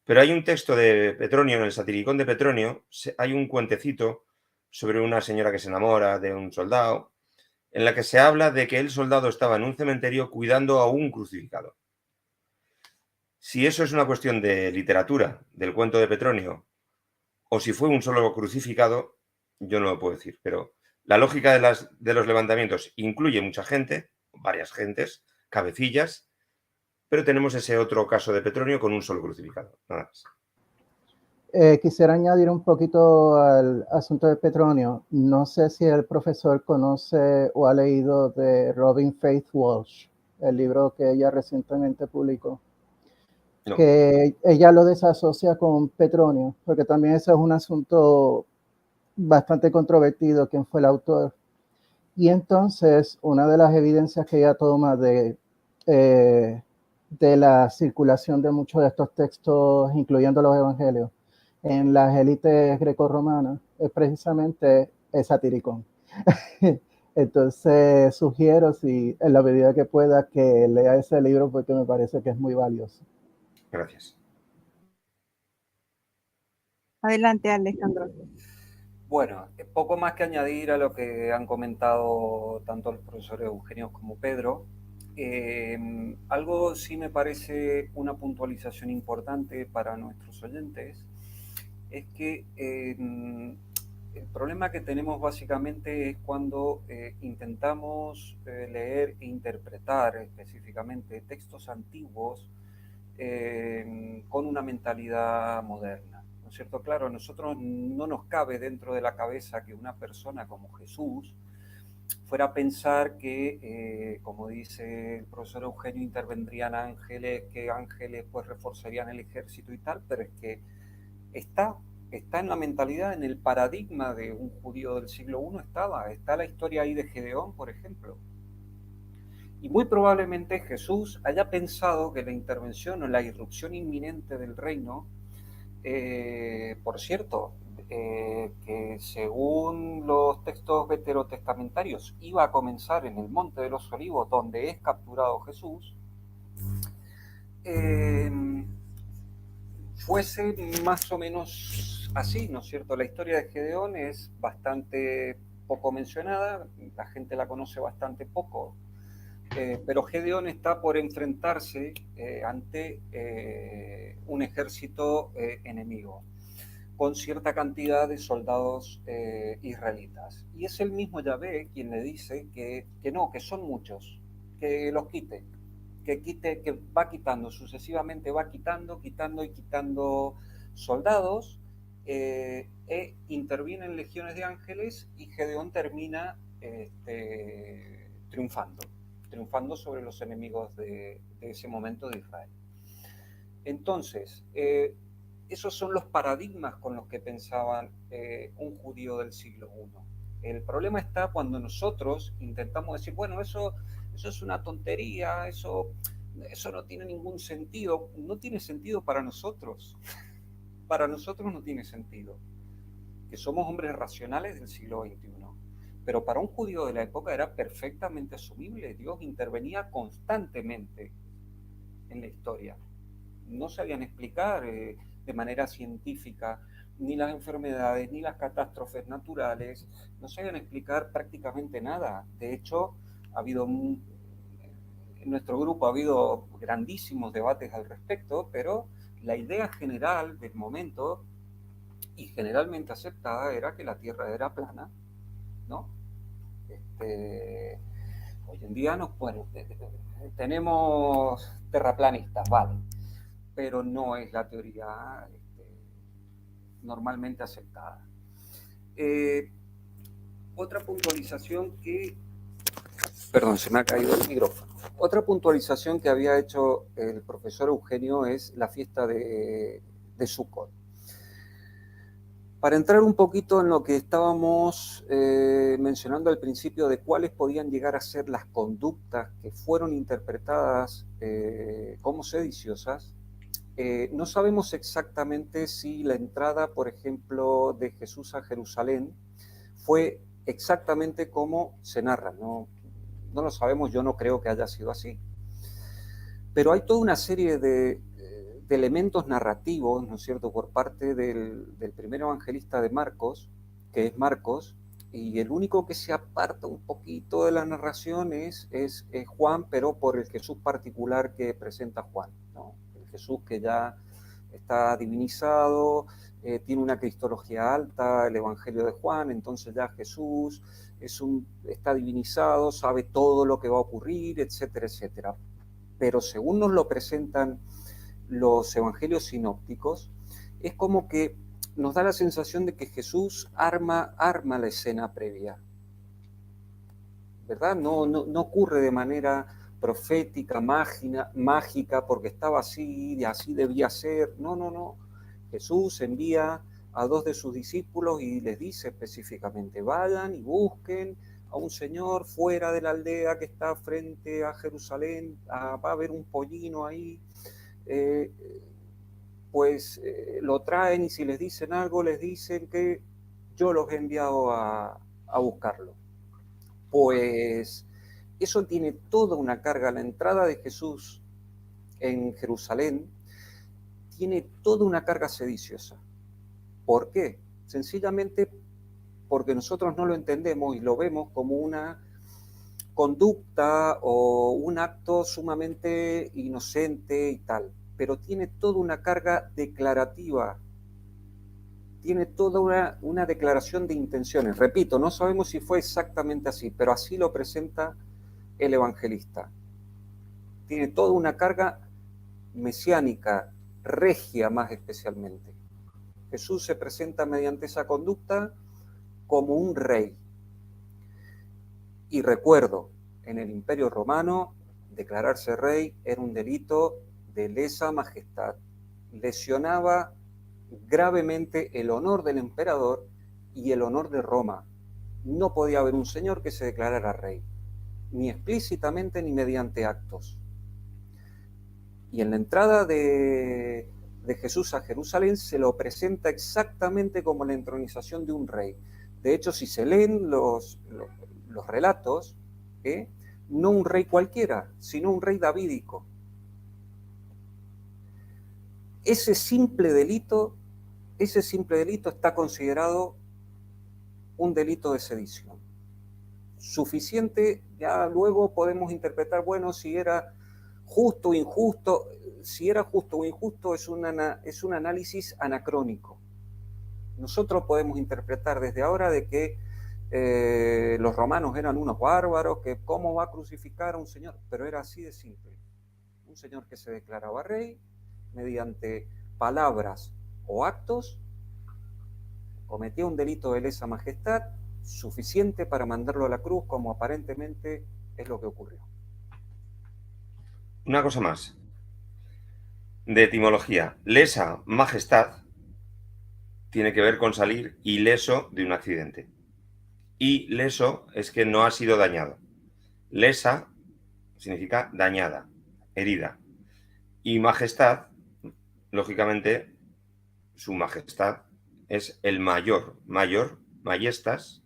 Pero hay un texto de Petronio, en el Satiricón de Petronio, hay un cuentecito sobre una señora que se enamora de un soldado, en la que se habla de que el soldado estaba en un cementerio cuidando a un crucificado. Si eso es una cuestión de literatura, del cuento de Petronio, o si fue un solo crucificado, yo no lo puedo decir, pero la lógica de los levantamientos incluye mucha gente, varias gentes, cabecillas, pero tenemos ese otro caso de Petronio con un solo crucificado, nada más. Quisiera añadir un poquito al asunto de Petronio. No sé si el profesor conoce o ha leído de Robin Faith Walsh, el libro que ella recientemente publicó. No. Que ella lo desasocia con Petronio, porque también ese es un asunto bastante controvertido, quién fue el autor. Y entonces, una de las evidencias que ella toma de la circulación de muchos de estos textos, incluyendo los evangelios, en las élites grecorromanas, es precisamente el Satiricón. Entonces, sugiero, si en la medida que pueda, que lea ese libro, porque me parece que es muy valioso. Gracias. Adelante, Alejandro. Bueno, poco más que añadir a lo que han comentado tanto el profesor Eugenio como Pedro. Algo sí me parece una puntualización importante para nuestros oyentes, es que el problema que tenemos básicamente es cuando intentamos leer e interpretar específicamente textos antiguos con una mentalidad moderna. ¿No es cierto? Claro, a nosotros no nos cabe dentro de la cabeza que una persona como Jesús fuera a pensar que, como dice el profesor Eugenio, intervendrían ángeles, que ángeles pues reforzarían el ejército y tal, pero es que está en la mentalidad, en el paradigma de un judío del siglo I está la historia ahí de Gedeón, por ejemplo. Y muy probablemente Jesús haya pensado que la intervención o la irrupción inminente del reino, por cierto, que según los textos veterotestamentarios iba a comenzar en el Monte de los Olivos, donde es capturado Jesús, fuese más o menos así, ¿no es cierto? La historia de Gedeón es bastante poco mencionada, la gente la conoce bastante poco, pero Gedeón está por enfrentarse ante un ejército enemigo, con cierta cantidad de soldados israelitas. Y es el mismo Yahvé quien le dice que no, que son muchos, que los quite, que va quitando, sucesivamente va quitando soldados, intervienen legiones de ángeles y Gedeón termina triunfando sobre los enemigos de ese momento de Israel. Entonces, esos son los paradigmas con los que pensaban un judío del siglo I. El problema está cuando nosotros intentamos decir, bueno, eso es una tontería, eso no tiene ningún sentido. No tiene sentido para nosotros. Para nosotros no tiene sentido. Que somos hombres racionales del siglo XXI. Pero para un judío de la época era perfectamente asumible. Dios intervenía constantemente en la historia. No sabían explicar de manera científica ni las enfermedades, ni las catástrofes naturales, no sabían explicar prácticamente nada. De hecho, en nuestro grupo ha habido grandísimos debates al respecto, pero la idea general del momento, y generalmente aceptada, era que la Tierra era plana, ¿no? Hoy en día tenemos terraplanistas, vale, pero no es la teoría normalmente aceptada. Otra puntualización perdón, se me ha caído el micrófono. Otra puntualización que había hecho el profesor Eugenio es la fiesta de Sukkot. Para entrar un poquito en lo que estábamos mencionando al principio de cuáles podían llegar a ser las conductas que fueron interpretadas como sediciosas, no sabemos exactamente si la entrada, por ejemplo, de Jesús a Jerusalén fue exactamente como se narra. No lo sabemos, yo no creo que haya sido así. Pero hay toda una serie de elementos narrativos, ¿no es cierto?, por parte del primer evangelista de Marcos, que es Marcos, y el único que se aparta un poquito de la narración es Juan, pero por el Jesús particular que presenta Juan, ¿no? El Jesús que ya está divinizado, tiene una cristología alta, el Evangelio de Juan, entonces ya Jesús está divinizado, sabe todo lo que va a ocurrir, etcétera, etcétera. Pero según nos lo presentan los evangelios sinópticos, es como que nos da la sensación de que Jesús arma la escena previa, ¿verdad? No ocurre de manera profética, mágica, porque estaba así, y así debía ser. No. Jesús envía a 2 de sus discípulos y les dice específicamente, vayan y busquen a un señor fuera de la aldea que está frente a Jerusalén, va a haber un pollino ahí, lo traen y si les dicen algo, les dicen que yo los he enviado a buscarlo. Pues eso tiene toda una carga. La entrada de Jesús en Jerusalén tiene toda una carga sediciosa. ¿Por qué? Sencillamente porque nosotros no lo entendemos y lo vemos como una conducta o un acto sumamente inocente y tal, pero tiene toda una carga declarativa, tiene toda una declaración de intenciones. Repito, no sabemos si fue exactamente así, pero así lo presenta el evangelista. Tiene toda una carga mesiánica, regia más especialmente. Jesús se presenta mediante esa conducta como un rey. Y recuerdo, en el Imperio Romano, declararse rey era un delito de lesa majestad. Lesionaba gravemente el honor del emperador y el honor de Roma. No podía haber un señor que se declarara rey, ni explícitamente ni mediante actos. Y en la entrada de Jesús a Jerusalén se lo presenta exactamente como la entronización de un rey. De hecho, si se leen los relatos, no un rey cualquiera, sino un rey davídico. ese simple delito está considerado un delito de sedición. Suficiente, ya luego podemos interpretar, bueno, si era justo o injusto. Si era justo o injusto es un análisis anacrónico. Nosotros podemos interpretar desde ahora de que los romanos eran unos bárbaros, que cómo va a crucificar a un señor, pero era así de simple. Un señor que se declaraba rey, mediante palabras o actos, cometía un delito de lesa majestad suficiente para mandarlo a la cruz, como aparentemente es lo que ocurrió. Una cosa más. De etimología. Lesa majestad tiene que ver con salir ileso de un accidente. Y leso es que no ha sido dañado. Lesa significa dañada, herida. Y majestad, lógicamente, su majestad es el mayor, majestas,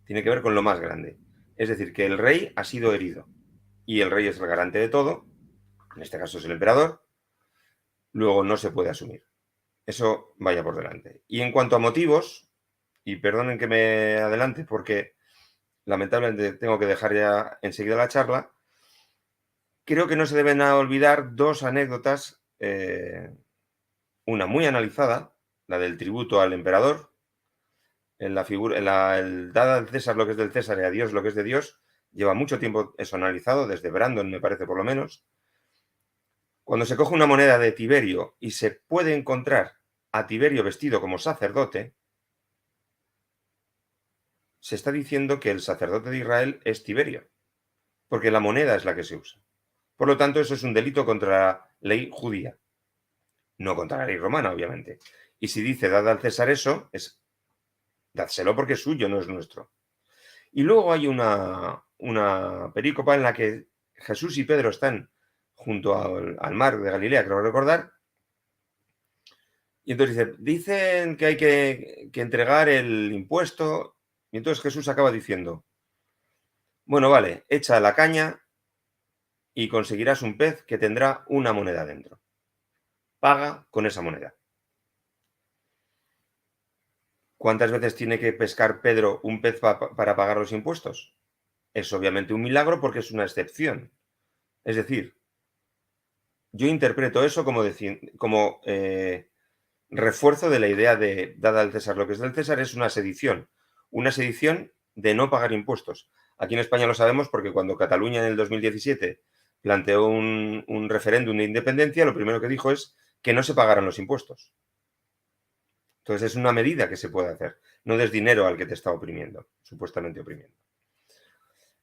tiene que ver con lo más grande. Es decir, que el rey ha sido herido. Y el rey es el garante de todo, en este caso es el emperador, luego no se puede asumir. Eso vaya por delante. Y en cuanto a motivos, y perdonen que me adelante porque lamentablemente tengo que dejar ya enseguida la charla, creo que no se deben olvidar dos anécdotas, una muy analizada, la del tributo al emperador, en la figura, el dada al César lo que es del César y a Dios lo que es de Dios, lleva mucho tiempo eso analizado, desde Brandon me parece por lo menos. Cuando se coge una moneda de Tiberio y se puede encontrar a Tiberio vestido como sacerdote, se está diciendo que el sacerdote de Israel es Tiberio, porque la moneda es la que se usa. Por lo tanto, eso es un delito contra la ley judía, no contra la ley romana, obviamente. Y si dice dad al César eso, es dádselo porque es suyo, no es nuestro. Y luego hay una perícopa en la que Jesús y Pedro están junto al mar de Galilea, creo recordar, y entonces dicen que hay que entregar el impuesto, y entonces Jesús acaba diciendo, bueno, vale, echa la caña y conseguirás un pez que tendrá una moneda dentro. Paga con esa moneda. ¿Cuántas veces tiene que pescar Pedro un pez para pagar los impuestos? Es obviamente un milagro porque es una excepción. Es decir, yo interpreto eso como refuerzo de la idea de dada al César lo que es del César, es una sedición de no pagar impuestos. Aquí en España lo sabemos porque cuando Cataluña en el 2017 planteó un referéndum de independencia, lo primero que dijo es que no se pagaran los impuestos. Entonces es una medida que se puede hacer. No des dinero al que te está oprimiendo, supuestamente oprimiendo.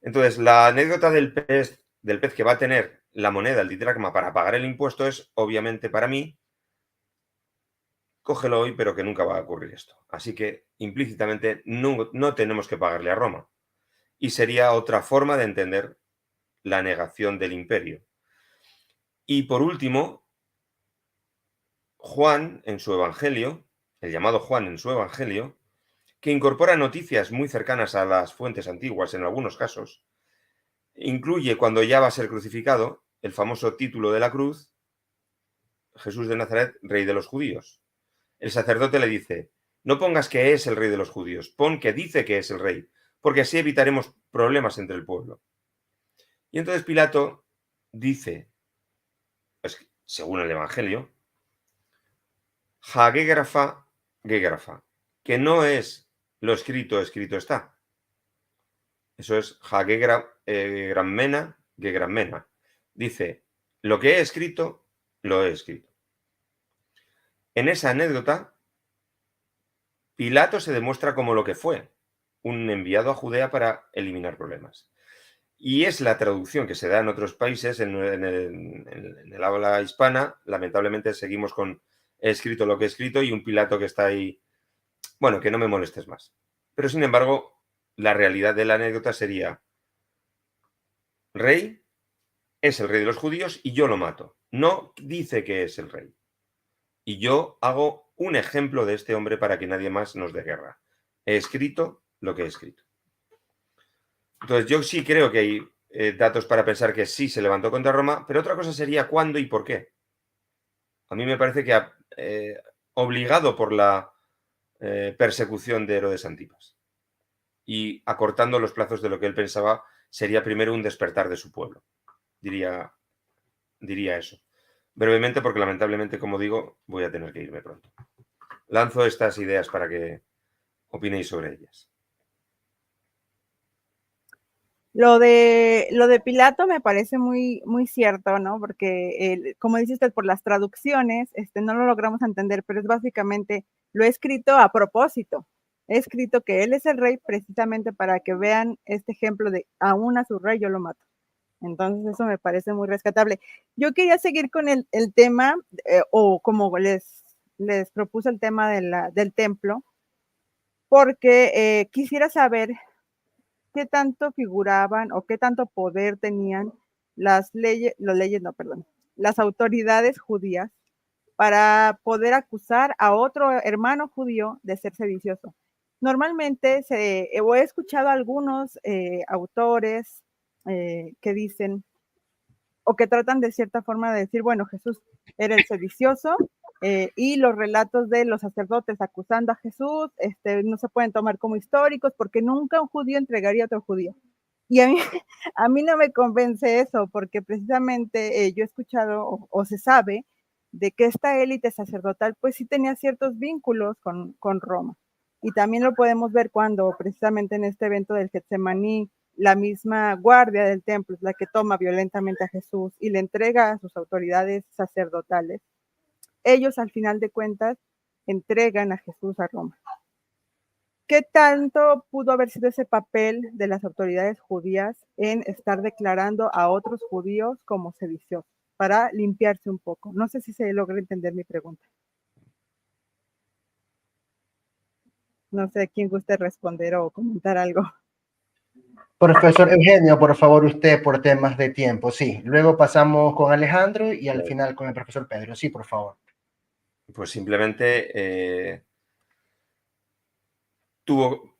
Entonces, la anécdota del pez que va a tener la moneda, el didracma, para pagar el impuesto es, obviamente, para mí, cógelo hoy, pero que nunca va a ocurrir esto. Así que, implícitamente, no tenemos que pagarle a Roma. Y sería otra forma de entender la negación del imperio. Y, por último, Juan, en su evangelio, el llamado Juan en su evangelio, que incorpora noticias muy cercanas a las fuentes antiguas en algunos casos, incluye cuando ya va a ser crucificado el famoso título de la cruz, Jesús de Nazaret, rey de los judíos. El sacerdote le dice, no pongas que es el rey de los judíos, pon que dice que es el rey, porque así evitaremos problemas entre el pueblo. Y entonces Pilato dice, pues, según el evangelio, hagégrafa, gégrafa, que no es lo escrito, escrito está. Eso es hagégrammena, gégrammena. Dice, lo que he escrito, lo he escrito. En esa anécdota, Pilato se demuestra como lo que fue, un enviado a Judea para eliminar problemas. Y es la traducción que se da en otros países, en el habla hispana. Lamentablemente seguimos con he escrito lo que he escrito y un Pilato que está ahí, bueno, que no me molestes más. Pero sin embargo, la realidad de la anécdota sería, rey es el rey de los judíos y yo lo mato. No dice que es el rey. Y yo hago un ejemplo de este hombre para que nadie más nos dé guerra. He escrito lo que he escrito. Entonces yo sí creo que hay datos para pensar que sí se levantó contra Roma, pero otra cosa sería cuándo y por qué. A mí me parece que obligado por la persecución de Herodes Antipas y acortando los plazos de lo que él pensaba sería primero un despertar de su pueblo. Diría eso. Brevemente, porque lamentablemente, como digo, voy a tener que irme pronto. Lanzo estas ideas para que opinéis sobre ellas. Lo de Pilato me parece muy, muy cierto, ¿no? Porque, como dice usted, por las traducciones, no lo logramos entender, pero es básicamente, lo he escrito a propósito. He escrito que él es el rey precisamente para que vean este ejemplo de aún a su rey yo lo mato. Entonces eso me parece muy rescatable. Yo quería seguir con el tema, o como les propuse el tema del templo, porque quisiera saber qué tanto figuraban o qué tanto poder tenían las autoridades judías para poder acusar a otro hermano judío de ser sedicioso. Normalmente he escuchado a algunos autores que dicen o que tratan de cierta forma de decir, bueno, Jesús era el sedicioso, y los relatos de los sacerdotes acusando a Jesús no se pueden tomar como históricos porque nunca un judío entregaría a otro judío. Y a mí no me convence eso, porque precisamente yo he escuchado o se sabe de que esta élite sacerdotal pues sí tenía ciertos vínculos con Roma. Y también lo podemos ver cuando precisamente en este evento del Getsemaní, la misma guardia del templo es la que toma violentamente a Jesús y le entrega a sus autoridades sacerdotales. Ellos al final de cuentas entregan a Jesús a Roma. ¿Qué tanto pudo haber sido ese papel de las autoridades judías en estar declarando a otros judíos como sediciosos para limpiarse un poco? No sé si se logra entender mi pregunta. No sé quién guste responder o comentar algo. Profesor Eugenio, por favor, usted por temas de tiempo. Sí, luego pasamos con Alejandro y al final con el profesor Pedro. Sí, por favor. Pues simplemente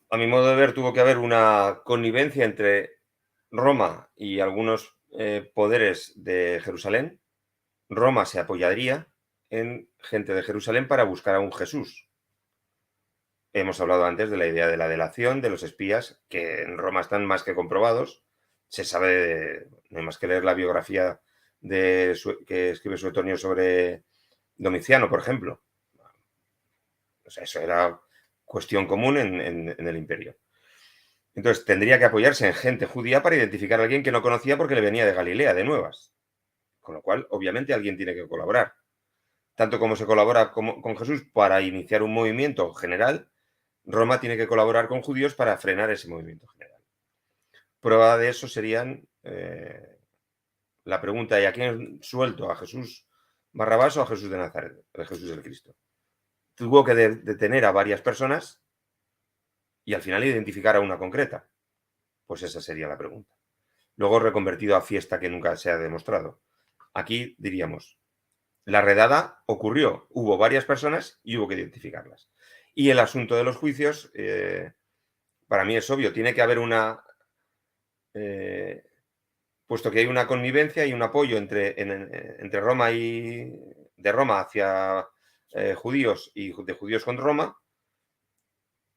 a mi modo de ver, tuvo que haber una connivencia entre Roma y algunos poderes de Jerusalén. Roma se apoyaría en gente de Jerusalén para buscar a un Jesús. Hemos hablado antes de la idea de la delación, de los espías, que en Roma están más que comprobados. Se sabe, no hay más que leer la biografía que escribe Suetonio sobre Domiciano, por ejemplo. O sea, eso era cuestión común en el imperio. Entonces, tendría que apoyarse en gente judía para identificar a alguien que no conocía porque le venía de Galilea, de nuevas. Con lo cual, obviamente, alguien tiene que colaborar. Tanto como se colabora con Jesús para iniciar un movimiento general, Roma tiene que colaborar con judíos para frenar ese movimiento general. Prueba de eso serían la pregunta: ¿y a quién suelto? ¿A Jesús Barrabás o a Jesús de Nazaret? A Jesús el Cristo. Tuvo que detener a varias personas y al final identificar a una concreta. Pues esa sería la pregunta. Luego reconvertido a fiesta que nunca se ha demostrado. Aquí diríamos, la redada ocurrió, hubo varias personas y hubo que identificarlas. Y el asunto de los juicios, para mí es obvio, tiene que haber puesto que hay una connivencia y un apoyo entre Roma y de Roma hacia judíos y de judíos con Roma,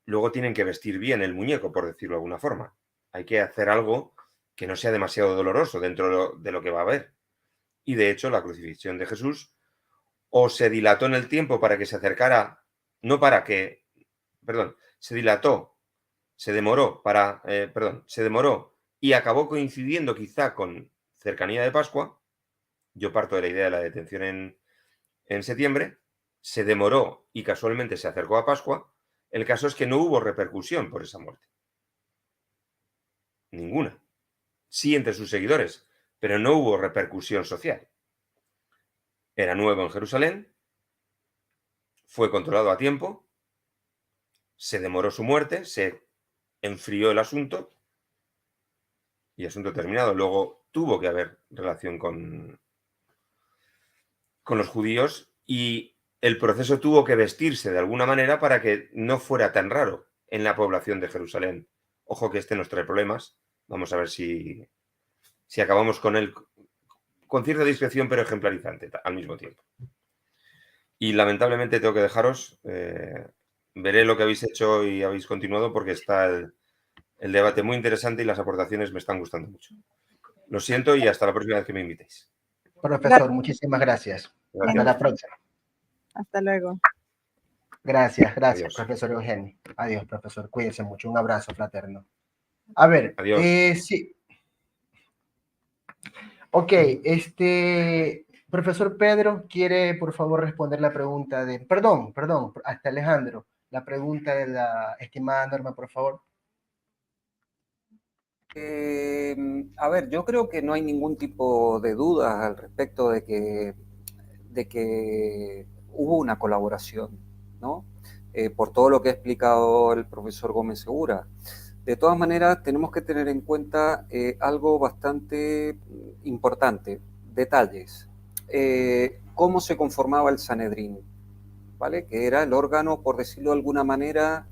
luego tienen que vestir bien el muñeco, por decirlo de alguna forma. Hay que hacer algo que no sea demasiado doloroso dentro de lo que va a haber. Y de hecho, la crucifixión de Jesús o se dilató en el tiempo para que se acercara, se dilató, se demoró y acabó coincidiendo quizá con cercanía de Pascua. Yo parto de la idea de la detención en septiembre, se demoró y casualmente se acercó a Pascua. El caso es que no hubo repercusión por esa muerte. Ninguna. Sí entre sus seguidores, pero no hubo repercusión social. Era nuevo en Jerusalén, fue controlado a tiempo, se demoró su muerte, se enfrió el asunto y asunto terminado. Luego tuvo que haber relación con los judíos y el proceso tuvo que vestirse de alguna manera para que no fuera tan raro en la población de Jerusalén. Ojo que nos trae problemas. Vamos a ver si acabamos con él con cierta discreción pero ejemplarizante al mismo tiempo. Y lamentablemente tengo que dejaros. Veré lo que habéis hecho y habéis continuado porque está el debate muy interesante y las aportaciones me están gustando mucho. Lo siento y hasta la próxima vez que me invitéis. Profesor, muchísimas gracias. Gracias. Hasta la próxima. Hasta luego. Gracias, Adiós. profesor Eugenio. Adiós, profesor. Cuídese mucho. Un abrazo fraterno. A ver, Adiós. Sí. Ok, profesor Pedro, ¿quiere por favor responder la pregunta de, perdón, hasta Alejandro, la pregunta de la estimada Norma, por favor? A ver, yo creo que no hay ningún tipo de dudas al respecto de que hubo una colaboración, ¿no? Por todo lo que ha explicado el profesor Gómez Segura. De todas maneras, tenemos que tener en cuenta algo bastante importante, detalles. ¿Cómo se conformaba el Sanedrín? ¿Vale? Que era el órgano, por decirlo de alguna manera,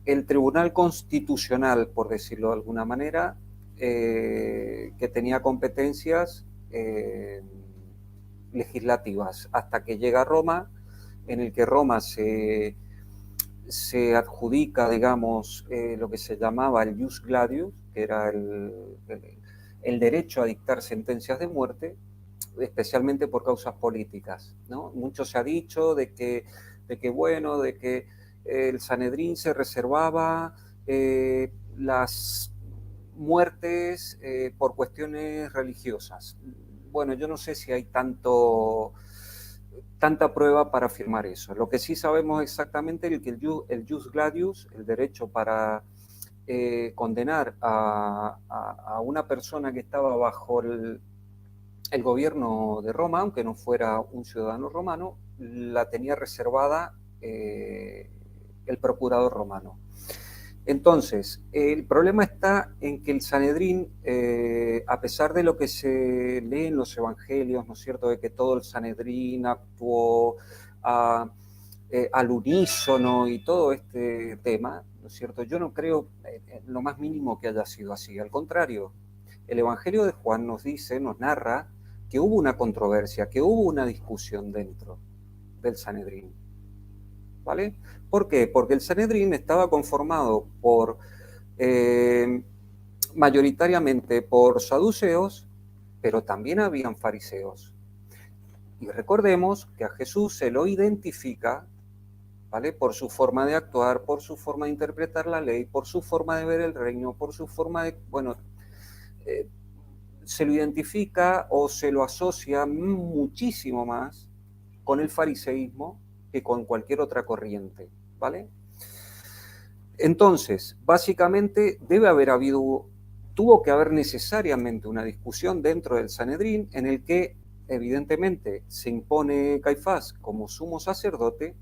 el Tribunal Constitucional, por decirlo de alguna manera, que tenía competencias legislativas, hasta que llega Roma, en el que Roma se adjudica, digamos, lo que se llamaba el jus gladius, que era el derecho a dictar sentencias de muerte, especialmente por causas políticas, ¿no? Mucho se ha dicho de que el Sanedrín se reservaba las muertes por cuestiones religiosas. Bueno, yo no sé si hay tanta prueba para afirmar eso. Lo que sí sabemos exactamente es que el jus gladius, el derecho para condenar a una persona que estaba bajo el gobierno de Roma, aunque no fuera un ciudadano romano, la tenía reservada el procurador romano. Entonces, el problema está en que el Sanedrín, a pesar de lo que se lee en los evangelios, ¿no es cierto?, de que todo el Sanedrín actuó al unísono y todo este tema, ¿no es cierto?, yo no creo en lo más mínimo que haya sido así. Al contrario, el Evangelio de Juan nos dice, nos narra que hubo una controversia, que hubo una discusión dentro del Sanedrín. ¿Vale? ¿Por qué? Porque el Sanedrín estaba conformado por mayoritariamente por saduceos, pero también habían fariseos. Y recordemos que a Jesús se lo identifica, ¿vale?, por su forma de actuar, por su forma de interpretar la ley, por su forma de ver el reino, por su forma de, bueno, se lo identifica o se lo asocia muchísimo más con el fariseísmo que con cualquier otra corriente, ¿vale? Entonces, básicamente tuvo que haber necesariamente una discusión dentro del Sanedrín en el que evidentemente se impone Caifás como sumo sacerdote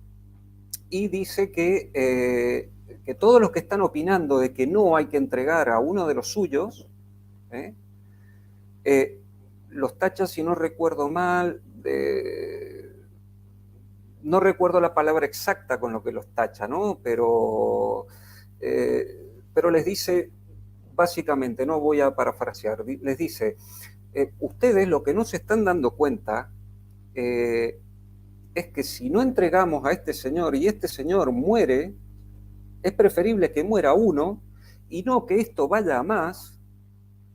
y dice que todos los que están opinando de que no hay que entregar a uno de los suyos, los tacha, si no recuerdo mal, no recuerdo la palabra exacta con lo que los tacha, ¿no? Pero les dice, básicamente, no voy a parafrasear, les dice, ustedes lo que no se están dando cuenta es que si no entregamos a este señor y este señor muere, es preferible que muera uno y no que esto vaya a más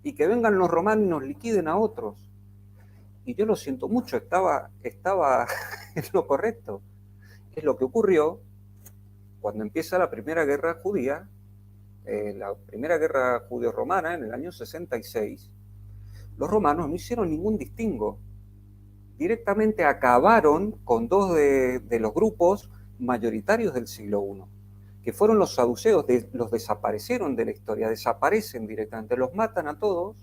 y que vengan los romanos y nos liquiden a otros. Y yo lo siento mucho, estaba en lo correcto. Es lo que ocurrió cuando empieza la Primera Guerra Judía, la Primera Guerra Judeo-Romana en el año 66. Los romanos no hicieron ningún distingo. Directamente acabaron con dos de los grupos mayoritarios del siglo I, que fueron los saduceos, los desaparecieron de la historia, desaparecen directamente, los matan a todos,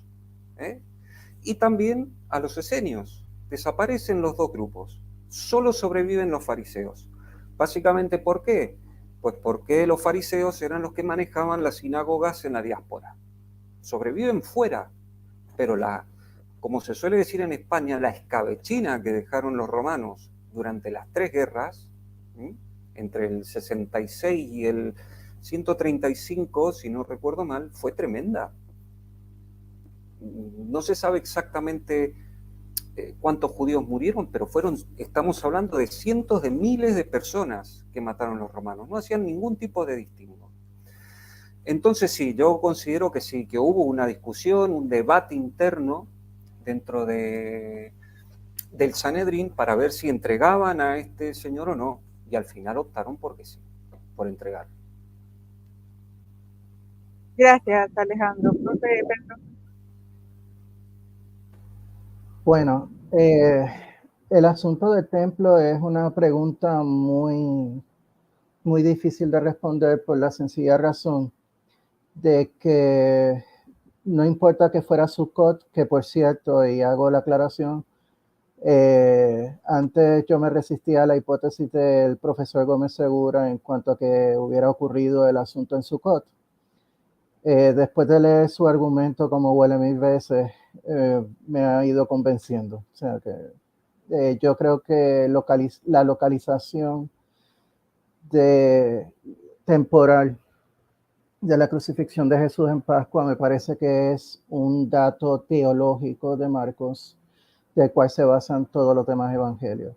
y también a los esenios, desaparecen los dos grupos, solo sobreviven los fariseos. Básicamente, ¿por qué? Pues porque los fariseos eran los que manejaban las sinagogas en la diáspora. Sobreviven fuera, pero como se suele decir en España, la escabechina que dejaron los romanos durante las tres guerras, entre el 66 y el 135, si no recuerdo mal, fue tremenda. No se sabe exactamente cuántos judíos murieron, pero estamos hablando de cientos de miles de personas que mataron los romanos, no hacían ningún tipo de distingo. Entonces sí, yo considero que sí, que hubo una discusión, un debate interno dentro del Sanedrín para ver si entregaban a este señor o no, y al final optaron porque sí, por entregar. Gracias, Alejandro. Profe Pedro. Bueno, el asunto del templo es una pregunta muy difícil de responder por la sencilla razón de que no importa que fuera Sukkot, que por cierto, y hago la aclaración, antes yo me resistía a la hipótesis del profesor Gómez Segura en cuanto a que hubiera ocurrido el asunto en Sukkot. Después de leer su argumento como huele 1000 veces, me ha ido convenciendo. O sea que yo creo que la localización temporal de la crucifixión de Jesús en Pascua me parece que es un dato teológico de Marcos del cual se basan todos los demás evangelios.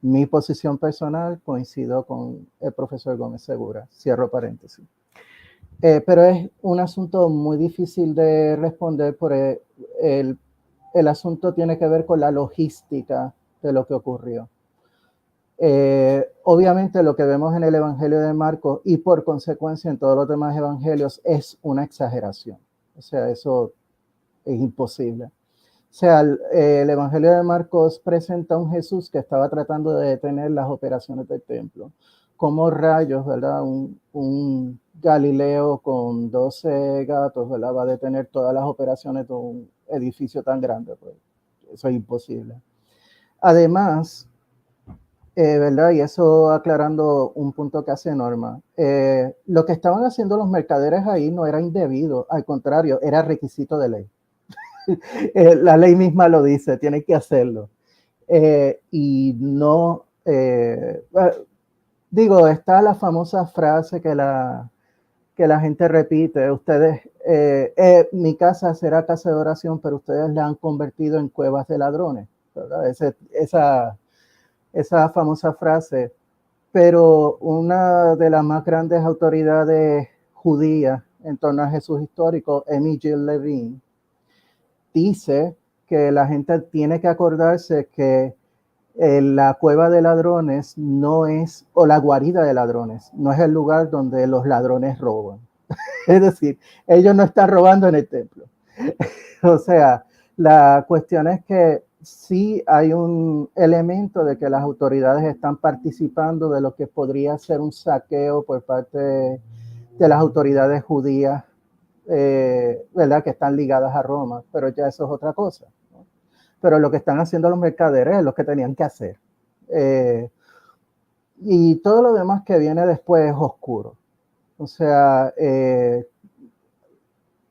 Mi posición personal coincido con el profesor Gómez Segura, cierro paréntesis. Pero es un asunto muy difícil de responder porque el asunto tiene que ver con la logística de lo que ocurrió. Obviamente lo que vemos en el Evangelio de Marcos y por consecuencia en todos los demás evangelios es una exageración. O sea, eso es imposible. O sea, el Evangelio de Marcos presenta a un Jesús que estaba tratando de detener las operaciones del templo. Como rayos, ¿verdad? Un Galileo con 12 gatos, ¿verdad? Va a detener todas las operaciones de un edificio tan grande. Pues eso es imposible. Además, ¿verdad? Y eso aclarando un punto que hace Norma. Lo que estaban haciendo los mercaderes ahí no era indebido, al contrario, era requisito de ley. La ley misma lo dice, tienen que hacerlo. Y no, digo, está la famosa frase que la gente repite, ustedes, mi casa será casa de oración, pero ustedes la han convertido en cuevas de ladrones, ¿verdad? Esa famosa frase, pero una de las más grandes autoridades judías en torno a Jesús histórico, Amy Jill Levine, dice que la gente tiene que acordarse que la cueva de ladrones no es, o la guarida de ladrones, no es el lugar donde los ladrones roban. Es decir, ellos no están robando en el templo. O sea, la cuestión es que sí hay un elemento de que las autoridades están participando de lo que podría ser un saqueo por parte de las autoridades judías, ¿verdad? Que están ligadas a Roma, pero ya eso es otra cosa, ¿no? Pero lo que están haciendo los mercaderes es lo que tenían que hacer. Y todo lo demás que viene después es oscuro. O sea,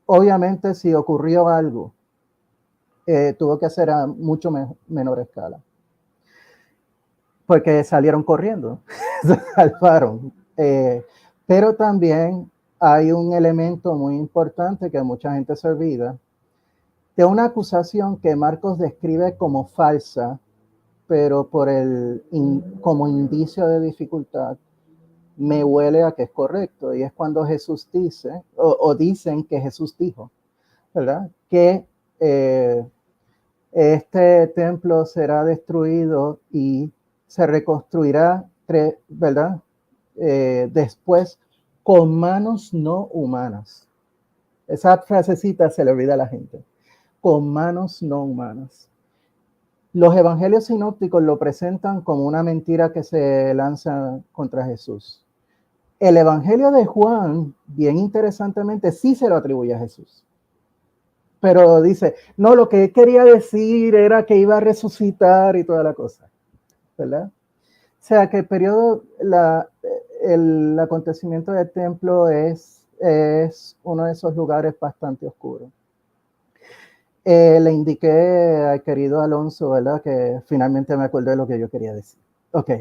obviamente si ocurrió algo, tuvo que hacer a mucho menor escala. Porque salieron corriendo, se salvaron. Pero también hay un elemento muy importante que mucha gente se olvida, de una acusación que Marcos describe como falsa, pero como indicio de dificultad, me huele a que es correcto. Y es cuando Jesús dice, o dicen que Jesús dijo, ¿verdad? Que este templo será destruido y se reconstruirá, ¿verdad? Después con manos no humanas. Esa frasecita se le olvida a la gente. Con manos no humanas. Los evangelios sinópticos lo presentan como una mentira que se lanza contra Jesús. El evangelio de Juan, bien interesantemente, sí se lo atribuye a Jesús. Pero dice, no, lo que él quería decir era que iba a resucitar y toda la cosa, ¿verdad? O sea, que el periodo, el acontecimiento del templo es uno de esos lugares bastante oscuros. Le indiqué al querido Alonso, ¿verdad? Que finalmente me acordé de lo que yo quería decir. Ok.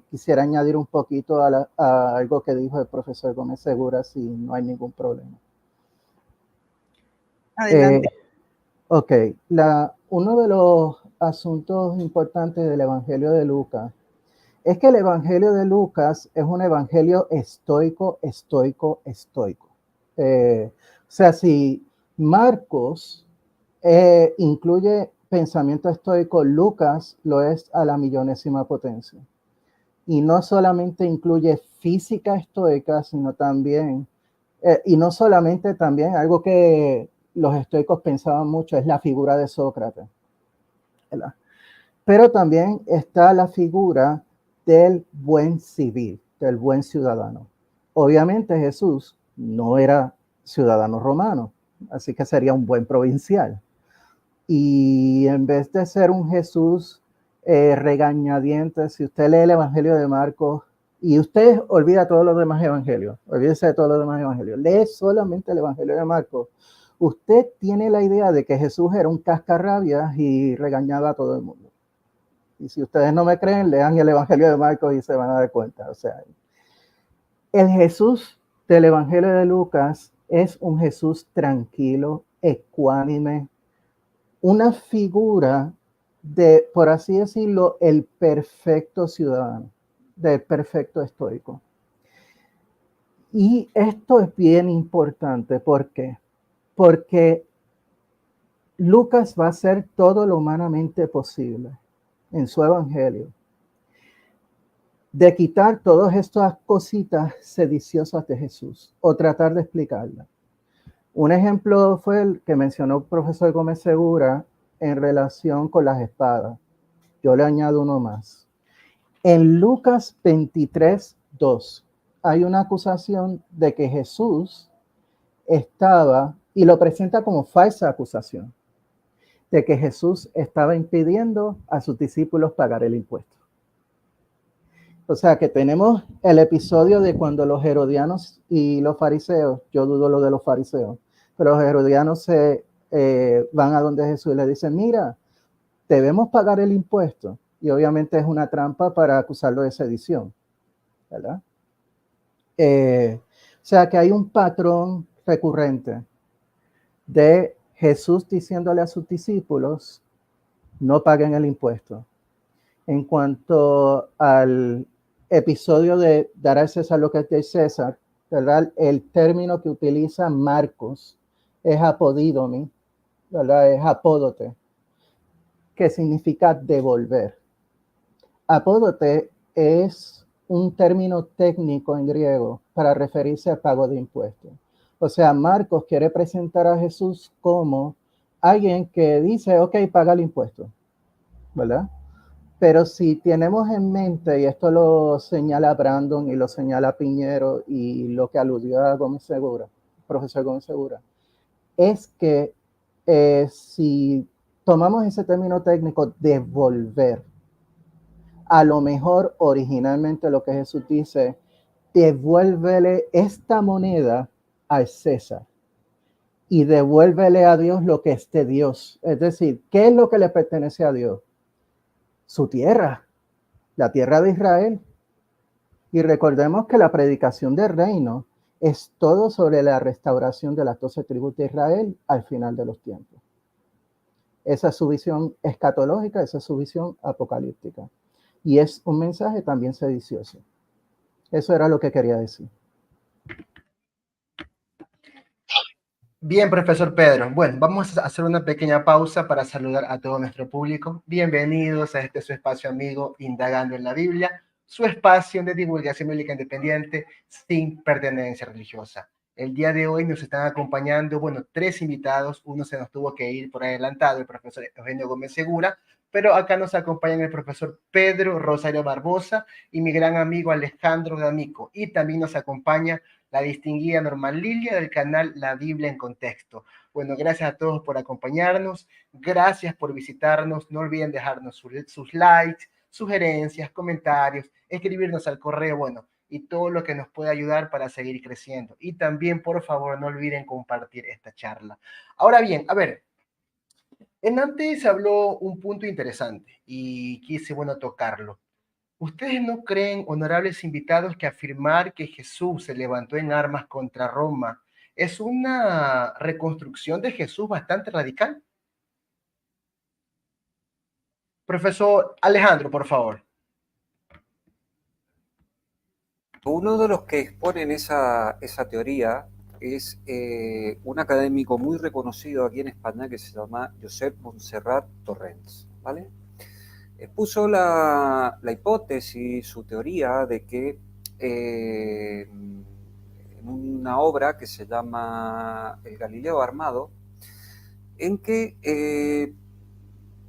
Quisiera añadir un poquito a algo que dijo el profesor Gómez Segura, si no hay ningún problema. Adelante. Ok. Uno de los asuntos importantes del Evangelio de Lucas es que el Evangelio de Lucas es un evangelio estoico. O sea, si Marcos incluye pensamiento estoico, Lucas lo es a la millonésima potencia. Y no solamente incluye física estoica, sino también, y no solamente también algo que los estoicos pensaban mucho, es la figura de Sócrates, ¿verdad? Pero también está la figura del buen civil, del buen ciudadano. Obviamente Jesús no era ciudadano romano, así que sería un buen provincial. Y en vez de ser un Jesús regañadientes, si usted lee el Evangelio de Marcos, y usted olvida todos los demás evangelios, olvídese de todos los demás evangelios, lee solamente el Evangelio de Marcos, usted tiene la idea de que Jesús era un cascarrabias y regañaba a todo el mundo. Y si ustedes no me creen, lean el Evangelio de Marcos y se van a dar cuenta. O sea, el Jesús del Evangelio de Lucas es un Jesús tranquilo, ecuánime, una figura de, por así decirlo, el perfecto ciudadano, del perfecto estoico. Y esto es bien importante. ¿Por qué? Porque Lucas va a hacer todo lo humanamente posible en su evangelio de quitar todas estas cositas sediciosas de Jesús o tratar de explicarlas. Un ejemplo fue el que mencionó el profesor Gómez Segura en relación con las espadas. Yo le añado uno más. En Lucas 23:2 hay una acusación de que Jesús estaba, y lo presenta como falsa acusación, de que Jesús estaba impidiendo a sus discípulos pagar el impuesto. O sea que tenemos el episodio de cuando los herodianos y los fariseos, yo dudo lo de los fariseos, pero los herodianos van a donde Jesús y le dicen, mira, debemos pagar el impuesto. Y obviamente es una trampa para acusarlo de sedición, ¿verdad? O sea que hay un patrón recurrente de Jesús diciéndole a sus discípulos, no paguen el impuesto. En cuanto al episodio de dar al César lo que es de César, ¿verdad? El término que utiliza Marcos es apodidomi, ¿verdad? Es apódote, que significa devolver. Apódote es un término técnico en griego para referirse al pago de impuestos. O sea, Marcos quiere presentar a Jesús como alguien que dice, ok, paga el impuesto, ¿verdad? Pero si tenemos en mente, y esto lo señala Brandon y lo señala Piñero y lo que aludió a Gómez Segura, profesor Gómez Segura, es que si tomamos ese término técnico, devolver, a lo mejor originalmente lo que Jesús dice, devuélvele esta moneda al César y devuélvele a Dios lo que es de Dios. Es decir, ¿qué es lo que le pertenece a Dios? Su tierra, la tierra de Israel. Y recordemos que la predicación del reino es todo sobre la restauración de las 12 tribus de Israel al final de los tiempos. Esa es su visión escatológica, esa es su visión apocalíptica. Y es un mensaje también sedicioso. Eso era lo que quería decir. Bien, profesor Pedro. Bueno, vamos a hacer una pequeña pausa para saludar a todo nuestro público. Bienvenidos a este su espacio amigo Indagando en la Biblia, su espacio de divulgación bíblica independiente sin pertenencia religiosa. El día de hoy nos están acompañando, bueno, 3 invitados. Uno se nos tuvo que ir por adelantado, el profesor Eugenio Gómez Segura, pero acá nos acompañan el profesor Pedro Rosario Barbosa y mi gran amigo Alejandro D'Amico. Y también nos acompaña la distinguida Norma Lilia del canal La Biblia en Contexto. Bueno, gracias a todos por acompañarnos, gracias por visitarnos, no olviden dejarnos sus likes, sugerencias, comentarios, escribirnos al correo, bueno, y todo lo que nos pueda ayudar para seguir creciendo. Y también, por favor, no olviden compartir esta charla. Ahora bien, a ver, antes se habló un punto interesante y quise, bueno, tocarlo. ¿Ustedes no creen, honorables invitados, que afirmar que Jesús se levantó en armas contra Roma es una reconstrucción de Jesús bastante radical? Profesor Alejandro, por favor. Uno de los que exponen esa teoría es un académico muy reconocido aquí en España que se llama Josep Montserrat Torrents, ¿vale? Expuso la hipótesis, su teoría de que en una obra que se llama El Galileo Armado, en que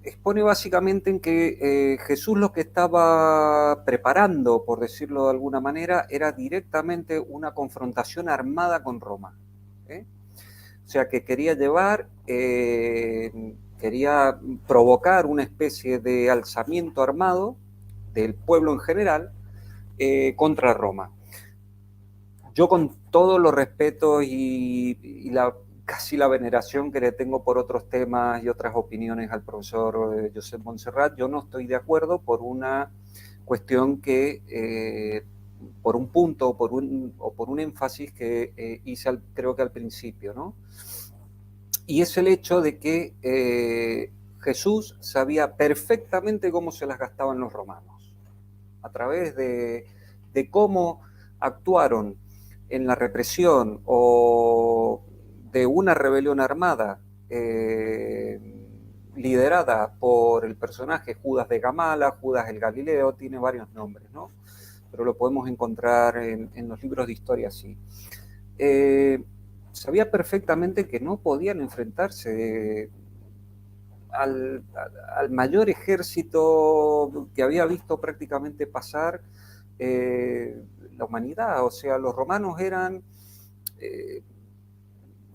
expone básicamente en que Jesús lo que estaba preparando, por decirlo de alguna manera, era directamente una confrontación armada con Roma. O sea, que quería quería provocar una especie de alzamiento armado del pueblo en general contra Roma. Yo, con todos los respetos y casi la veneración que le tengo por otros temas y otras opiniones al profesor Josep Montserrat, yo no estoy de acuerdo por una cuestión que, por un punto o por un énfasis que hice creo que al principio, ¿no? Y es el hecho de que Jesús sabía perfectamente cómo se las gastaban los romanos, a través de cómo actuaron en la represión o de una rebelión armada liderada por el personaje Judas de Gamala, Judas el Galileo, tiene varios nombres, ¿no? Pero lo podemos encontrar en los libros de historia así. Sabía perfectamente que no podían enfrentarse al mayor ejército que había visto prácticamente pasar la humanidad. O sea, los romanos eran,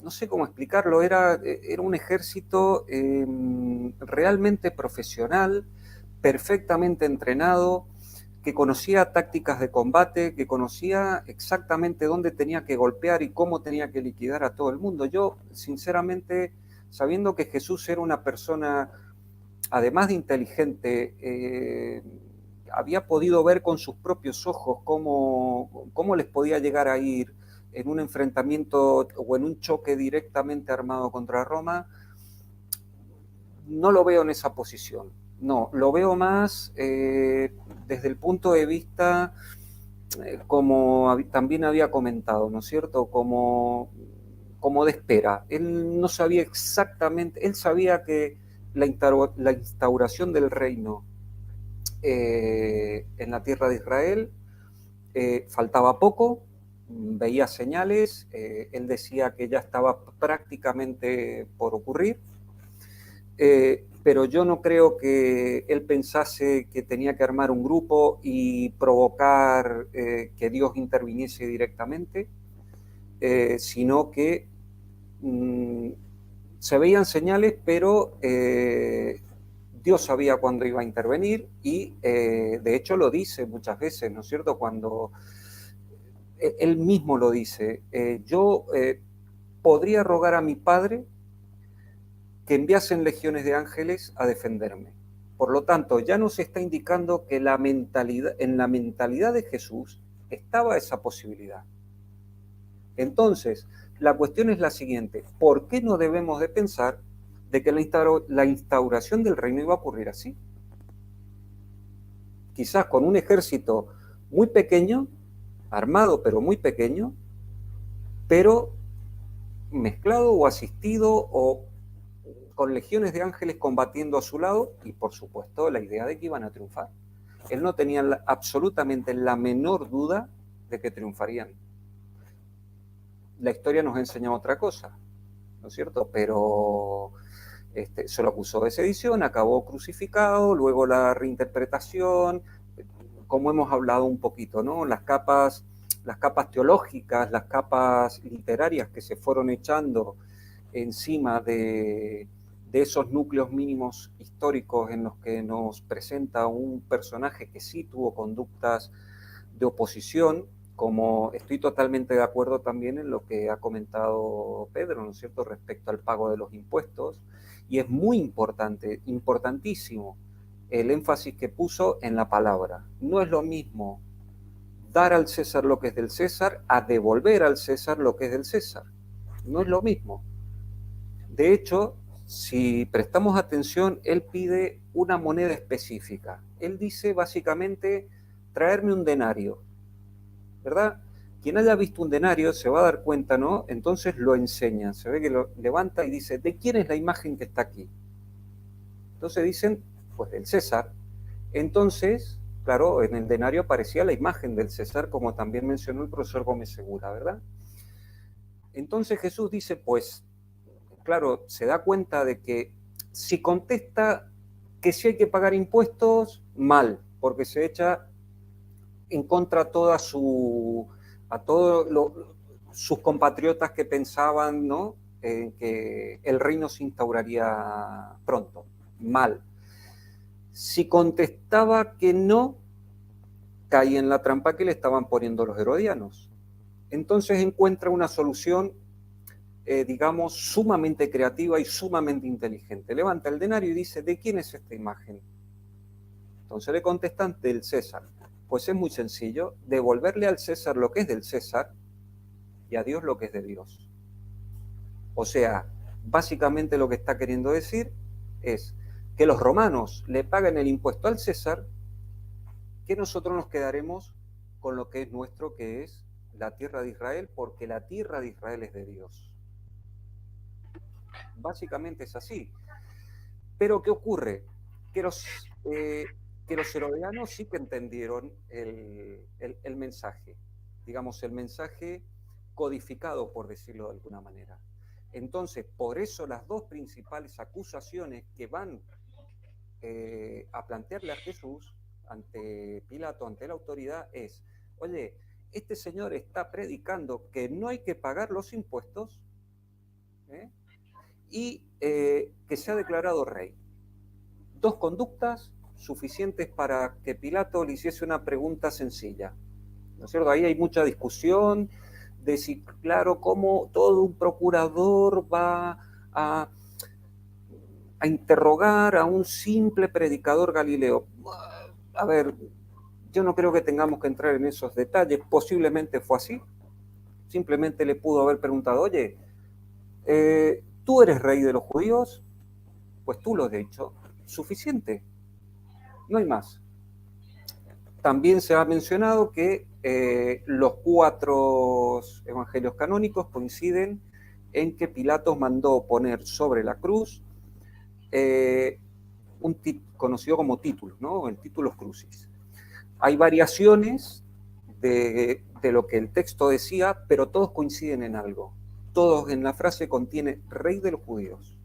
no sé cómo explicarlo, era un ejército realmente profesional, perfectamente entrenado, que conocía tácticas de combate, que conocía exactamente dónde tenía que golpear y cómo tenía que liquidar a todo el mundo. Yo, sinceramente, sabiendo que Jesús era una persona, además de inteligente, había podido ver con sus propios ojos cómo les podía llegar a ir en un enfrentamiento o en un choque directamente armado contra Roma. No lo veo en esa posición. No, lo veo más desde el punto de vista, como también había comentado, ¿no es cierto?, como de espera. Él no sabía exactamente, él sabía que la instauración del reino en la tierra de Israel faltaba poco, veía señales, él decía que ya estaba prácticamente por ocurrir. Pero yo no creo que él pensase que tenía que armar un grupo y provocar que Dios interviniese directamente, sino que se veían señales, pero Dios sabía cuándo iba a intervenir y de hecho lo dice muchas veces, ¿no es cierto? Cuando él mismo lo dice, yo podría rogar a mi Padre que enviasen legiones de ángeles a defenderme. Por lo tanto, ya nos está indicando que en la mentalidad de Jesús estaba esa posibilidad. Entonces, la cuestión es la siguiente: ¿por qué no debemos de pensar de que la instauración del reino iba a ocurrir así? Quizás con un ejército muy pequeño, armado pero muy pequeño, pero mezclado o asistido o con legiones de ángeles combatiendo a su lado, y por supuesto la idea de que iban a triunfar. Él no tenía absolutamente la menor duda de que triunfarían. La historia nos enseña otra cosa, ¿no es cierto? Pero se lo acusó de sedición, acabó crucificado, luego la reinterpretación, como hemos hablado un poquito, ¿no? Las capas teológicas, las capas literarias que se fueron echando encima de esos núcleos mínimos históricos en los que nos presenta un personaje que sí tuvo conductas de oposición, como estoy totalmente de acuerdo también en lo que ha comentado Pedro, ¿no es cierto?, respecto al pago de los impuestos, y es muy importante, importantísimo, el énfasis que puso en la palabra. No es lo mismo dar al César lo que es del César a devolver al César lo que es del César. No es lo mismo. De hecho, si prestamos atención, él pide una moneda específica. Él dice básicamente, traerme un denario, ¿verdad? Quien haya visto un denario se va a dar cuenta, ¿no? Entonces lo enseña, se ve que lo levanta y dice, ¿de quién es la imagen que está aquí? Entonces dicen, pues del César. Entonces, claro, en el denario aparecía la imagen del César, como también mencionó el profesor Gómez Segura, ¿verdad? Entonces Jesús dice, pues, claro, se da cuenta de que si contesta que sí hay que pagar impuestos, mal, porque se echa en contra a todos sus compatriotas que pensaban, ¿no?, que el reino se instauraría pronto. Mal. Si contestaba que no, caía en la trampa que le estaban poniendo los herodianos. Entonces encuentra una solución, digamos, sumamente creativa y sumamente inteligente. Levanta el denario y dice, ¿de quién es esta imagen? Entonces le contestan, del César. Pues es muy sencillo, devolverle al César lo que es del César y a Dios lo que es de Dios. O sea, básicamente lo que está queriendo decir es que los romanos le paguen el impuesto al César, que nosotros nos quedaremos con lo que es nuestro, que es la tierra de Israel, porque la tierra de Israel es de Dios. Básicamente es así. Pero ¿qué ocurre? Que los herodianos sí que entendieron el mensaje, digamos, el mensaje codificado, por decirlo de alguna manera. Entonces, por eso las dos principales acusaciones que van a plantearle a Jesús ante Pilato, ante la autoridad, es, oye, este señor está predicando que no hay que pagar los impuestos, y que se ha declarado rey. Dos conductas suficientes para que Pilato le hiciese una pregunta sencilla, ¿no es cierto? Ahí hay mucha discusión de si, claro, cómo todo un procurador va a interrogar a un simple predicador galileo. A ver, yo no creo que tengamos que entrar en esos detalles, posiblemente fue así, simplemente le pudo haber preguntado, oye, ¿tú eres rey de los judíos? Pues tú lo has dicho, suficiente, no hay más. También se ha mencionado que los 4 evangelios canónicos coinciden en que Pilato mandó poner sobre la cruz conocido como títulos, ¿no? El títulos crucis. Hay variaciones de lo que el texto decía, pero todos coinciden en algo. Todos en la frase contiene rey de los judíos.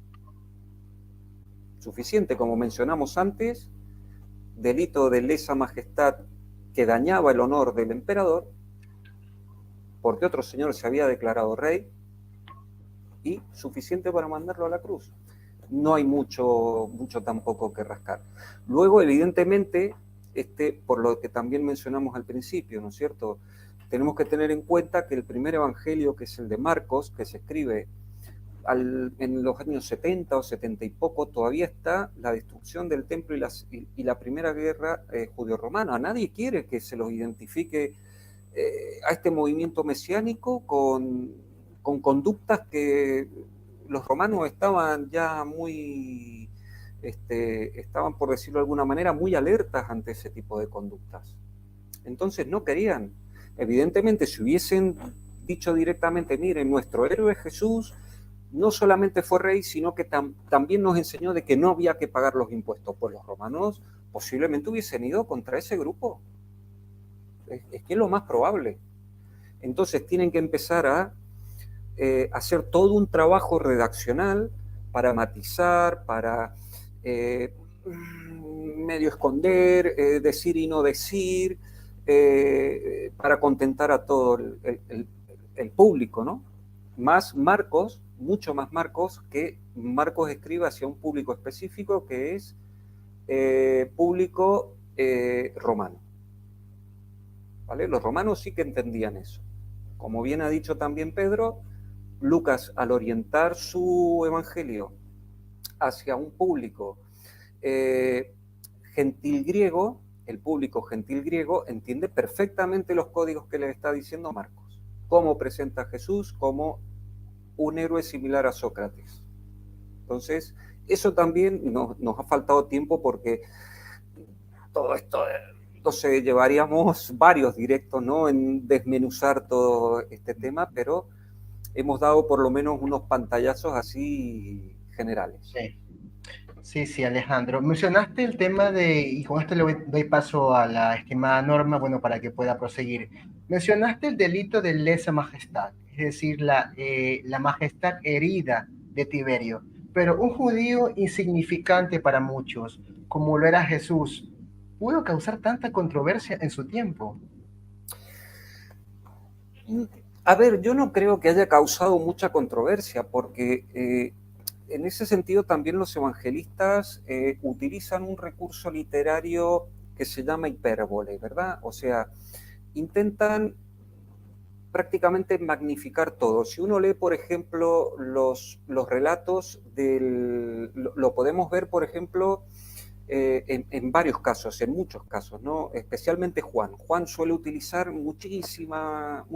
Suficiente, como mencionamos antes, delito de lesa majestad que dañaba el honor del emperador, porque otro señor se había declarado rey, y suficiente para mandarlo a la cruz. No hay mucho tampoco que rascar. Luego, evidentemente, por lo que también mencionamos al principio, ¿no es cierto?, tenemos que tener en cuenta que el primer evangelio, que es el de Marcos, que se escribe en los años 70 o 70 y poco, todavía está la destrucción del templo y la primera guerra judeo-romana. Nadie quiere que se los identifique a este movimiento mesiánico con conductas que los romanos estaban ya muy, estaban, por decirlo de alguna manera, muy alertas ante ese tipo de conductas. Entonces no querían. Evidentemente, si hubiesen dicho directamente, miren, nuestro héroe Jesús no solamente fue rey, sino que también nos enseñó de que no había que pagar los impuestos, pues los romanos posiblemente hubiesen ido contra ese grupo. Es que es lo más probable. Entonces tienen que empezar a hacer todo un trabajo redaccional para matizar, para medio esconder, decir y no decir, para contentar a todo el público, ¿no? Más Marcos, mucho más Marcos, que Marcos escribe hacia un público específico que es público romano. ¿Vale? Los romanos sí que entendían eso. Como bien ha dicho también Pedro, Lucas, al orientar su evangelio hacia un público gentil griego, el público gentil griego entiende perfectamente los códigos que le está diciendo Marcos. Cómo presenta a Jesús como un héroe similar a Sócrates. Entonces, eso también nos ha faltado tiempo porque todo esto, entonces llevaríamos varios directos, ¿no?, en desmenuzar todo este tema, pero hemos dado por lo menos unos pantallazos así generales. Sí. Sí, sí, Alejandro. Mencionaste el tema y con esto le doy paso a la estimada Norma, bueno, para que pueda proseguir. Mencionaste el delito de lesa majestad, es decir, la majestad herida de Tiberio. Pero un judío insignificante para muchos, como lo era Jesús, ¿pudo causar tanta controversia en su tiempo? A ver, yo no creo que haya causado mucha controversia, porque en ese sentido también los evangelistas utilizan un recurso literario que se llama hipérbole, ¿verdad? O sea, intentan prácticamente magnificar todo. Si uno lee, por ejemplo, los relatos lo podemos ver, por ejemplo, en varios casos, en muchos casos, ¿no? Especialmente Juan. Juan suele utilizar muchísimas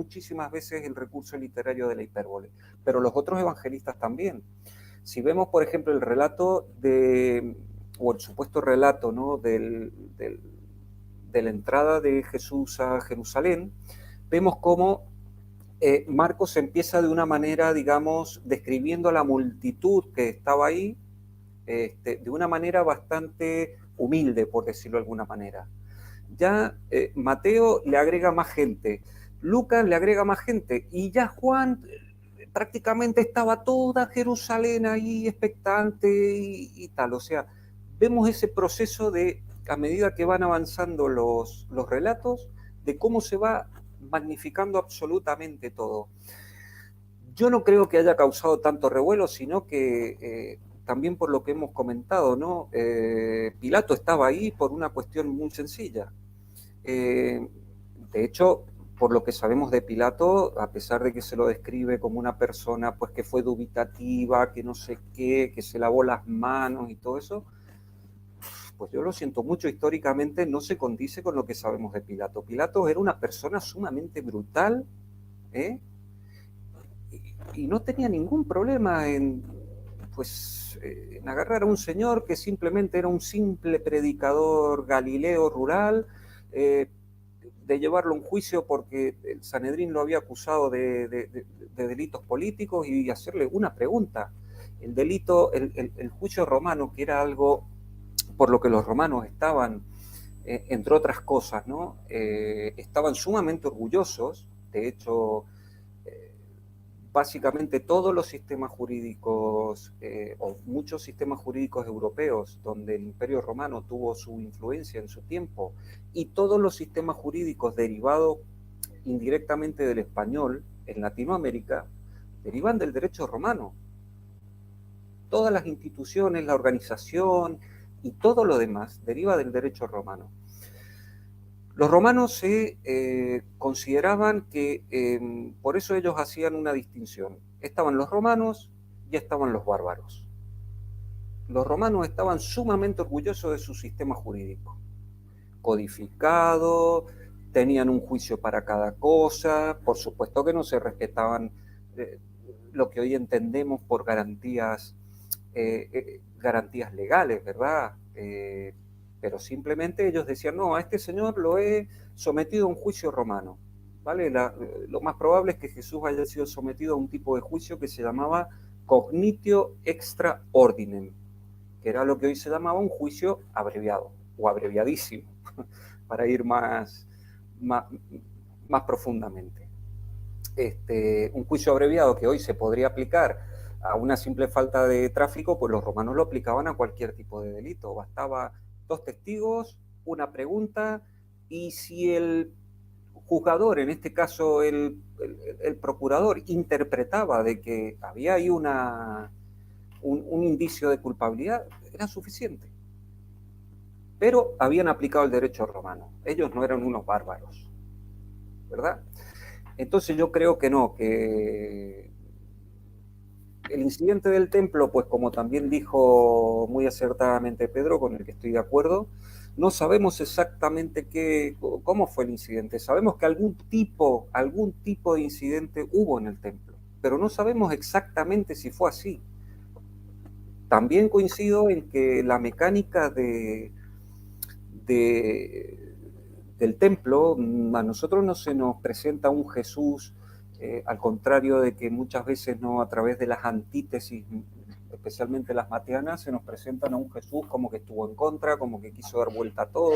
veces el recurso literario de la hipérbole, pero los otros evangelistas también. Si vemos, por ejemplo, el relato o el supuesto relato, ¿no?, de la entrada de Jesús a Jerusalén, vemos cómo Marcos empieza de una manera, digamos, describiendo a la multitud que estaba ahí, de una manera bastante humilde, por decirlo de alguna manera. Ya Mateo le agrega más gente, Lucas le agrega más gente, y ya Juan prácticamente estaba toda Jerusalén ahí expectante y tal. O sea, vemos ese proceso a medida que van avanzando los relatos, de cómo se va magnificando absolutamente todo. Yo no creo que haya causado tanto revuelo, sino que también por lo que hemos comentado, ¿no? Pilato estaba ahí por una cuestión muy sencilla. De hecho, por lo que sabemos de Pilato, a pesar de que se lo describe como una persona pues que fue dubitativa, que no sé qué, que se lavó las manos y todo eso, pues yo lo siento mucho, históricamente no se condice con lo que sabemos de Pilato. Pilato era una persona sumamente brutal, y no tenía ningún problema en agarrar a un señor que simplemente era un simple predicador galileo rural, de llevarlo a un juicio porque el Sanedrín lo había acusado de delitos políticos y hacerle una pregunta. El juicio romano, que era algo por lo que los romanos estaban, entre otras cosas, ¿no?, estaban sumamente orgullosos. De hecho, básicamente todos los sistemas jurídicos, o muchos sistemas jurídicos europeos donde el Imperio Romano tuvo su influencia en su tiempo, y todos los sistemas jurídicos derivados indirectamente del español en Latinoamérica, derivan del derecho romano. Todas las instituciones, la organización y todo lo demás deriva del derecho romano. Los romanos se consideraban que, por eso ellos hacían una distinción. Estaban los romanos y estaban los bárbaros. Los romanos estaban sumamente orgullosos de su sistema jurídico, codificado, tenían un juicio para cada cosa, por supuesto que no se respetaban lo que hoy entendemos por garantías legales, ¿verdad? Pero simplemente ellos decían, no, a este señor lo he sometido a un juicio romano, ¿vale? Lo más probable es que Jesús haya sido sometido a un tipo de juicio que se llamaba cognitio extra ordinem, que era lo que hoy se llamaba un juicio abreviado, o abreviadísimo, para ir más profundamente. Un juicio abreviado que hoy se podría aplicar a una simple falta de tráfico, pues los romanos lo aplicaban a cualquier tipo de delito. Bastaba 2 testigos, una pregunta, y si el juzgador, en este caso el procurador, interpretaba de que había ahí un indicio de culpabilidad, era suficiente. Pero habían aplicado el derecho romano. Ellos no eran unos bárbaros, ¿verdad? Entonces yo creo que no, que el incidente del templo, pues como también dijo muy acertadamente Pedro, con el que estoy de acuerdo, no sabemos exactamente cómo fue el incidente. Sabemos que algún tipo de incidente hubo en el templo, pero no sabemos exactamente si fue así. también coincido en que la mecánica del templo, a nosotros no se nos presenta un Jesús, al contrario de que muchas veces no, a través de las antítesis, especialmente las mateanas, se nos presentan a un Jesús como que estuvo en contra, como que quiso dar vuelta a todo.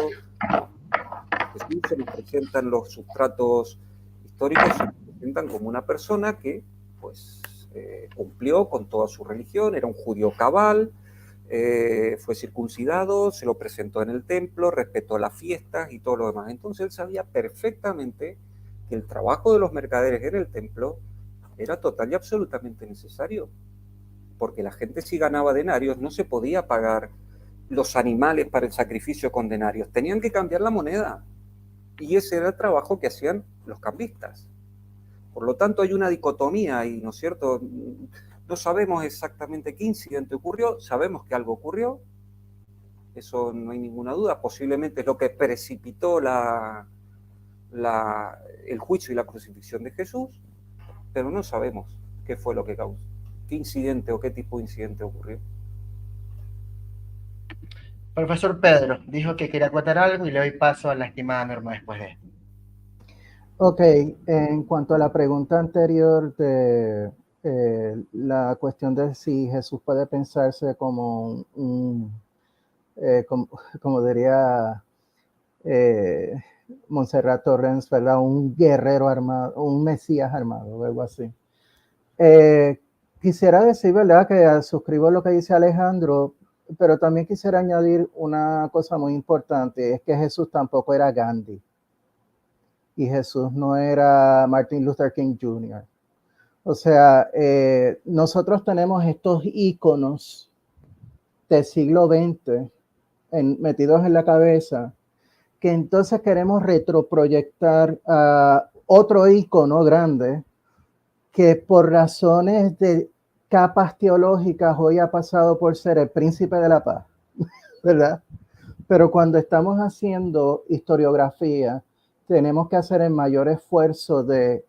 Jesús se nos presentan los sustratos históricos, se nos presentan como una persona que pues cumplió con toda su religión, era un judío cabal, fue circuncidado, se lo presentó en el templo, respetó las fiestas y todo lo demás. Entonces él sabía perfectamente que el trabajo de los mercaderes en el templo era total y absolutamente necesario, porque la gente, si ganaba denarios, no se podía pagar los animales para el sacrificio con denarios, tenían que cambiar la moneda, y ese era el trabajo que hacían los cambistas. Por lo tanto, hay una dicotomía ahí, ¿no es cierto? No sabemos exactamente qué incidente ocurrió, sabemos que algo ocurrió, eso no hay ninguna duda, posiblemente es lo que precipitó el juicio y la crucifixión de Jesús, pero no sabemos qué fue lo que causó, qué incidente o qué tipo de incidente ocurrió. Profesor Pedro dijo que quería acotar algo y le doy paso a la estimada Norma después de esto. Ok, en cuanto a la pregunta anterior de la cuestión de si Jesús puede pensarse como como diría Montserrat Torrens, ¿verdad? Un guerrero armado, un mesías armado, o algo así. Quisiera decir, ¿verdad?, que suscribo lo que dice Alejandro, pero también quisiera añadir una cosa muy importante, es que Jesús tampoco era Gandhi. Y Jesús no era Martin Luther King Jr. O sea, nosotros tenemos estos íconos del siglo XX metidos en la cabeza, que entonces queremos retroproyectar a otro ícono grande que por razones de capas teológicas hoy ha pasado por ser el príncipe de la paz, ¿verdad? Pero cuando estamos haciendo historiografía, tenemos que hacer el mayor esfuerzo de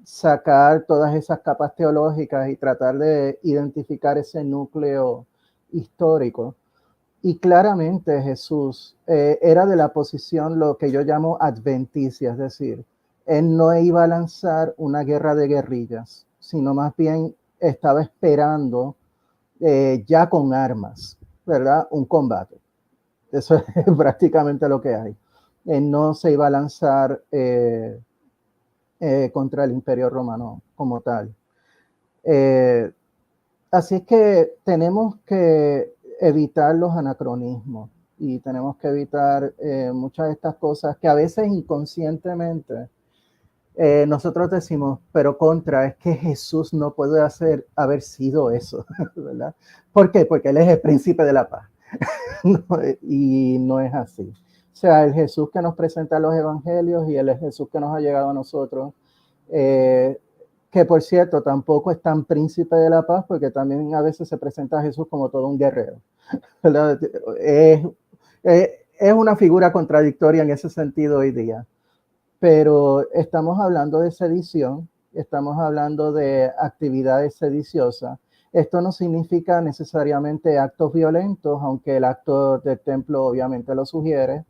sacar todas esas capas teológicas y tratar de identificar ese núcleo histórico. Y claramente Jesús era de la posición, lo que yo llamo adventicia, es decir, él no iba a lanzar una guerra de guerrillas, sino más bien estaba esperando ya con armas, ¿verdad? Un combate. Eso es prácticamente lo que hay. Él no se iba a lanzar contra el Imperio Romano como tal. Así es que tenemos que evitar los anacronismos y tenemos que evitar muchas de estas cosas que a veces inconscientemente nosotros decimos, pero contra, es que Jesús no puede haber sido eso, ¿verdad? ¿Por qué? Porque Él es el príncipe de la paz. Y no es así. O sea, el Jesús que nos presenta los evangelios y el Jesús que nos ha llegado a nosotros, que por cierto tampoco es tan príncipe de la paz, porque también a veces se presenta a Jesús como todo un guerrero, ¿verdad? Es una figura contradictoria en ese sentido hoy día, pero estamos hablando de sedición, estamos hablando de actividades sediciosas. Esto no significa necesariamente actos violentos, aunque el acto del templo obviamente lo sugiere.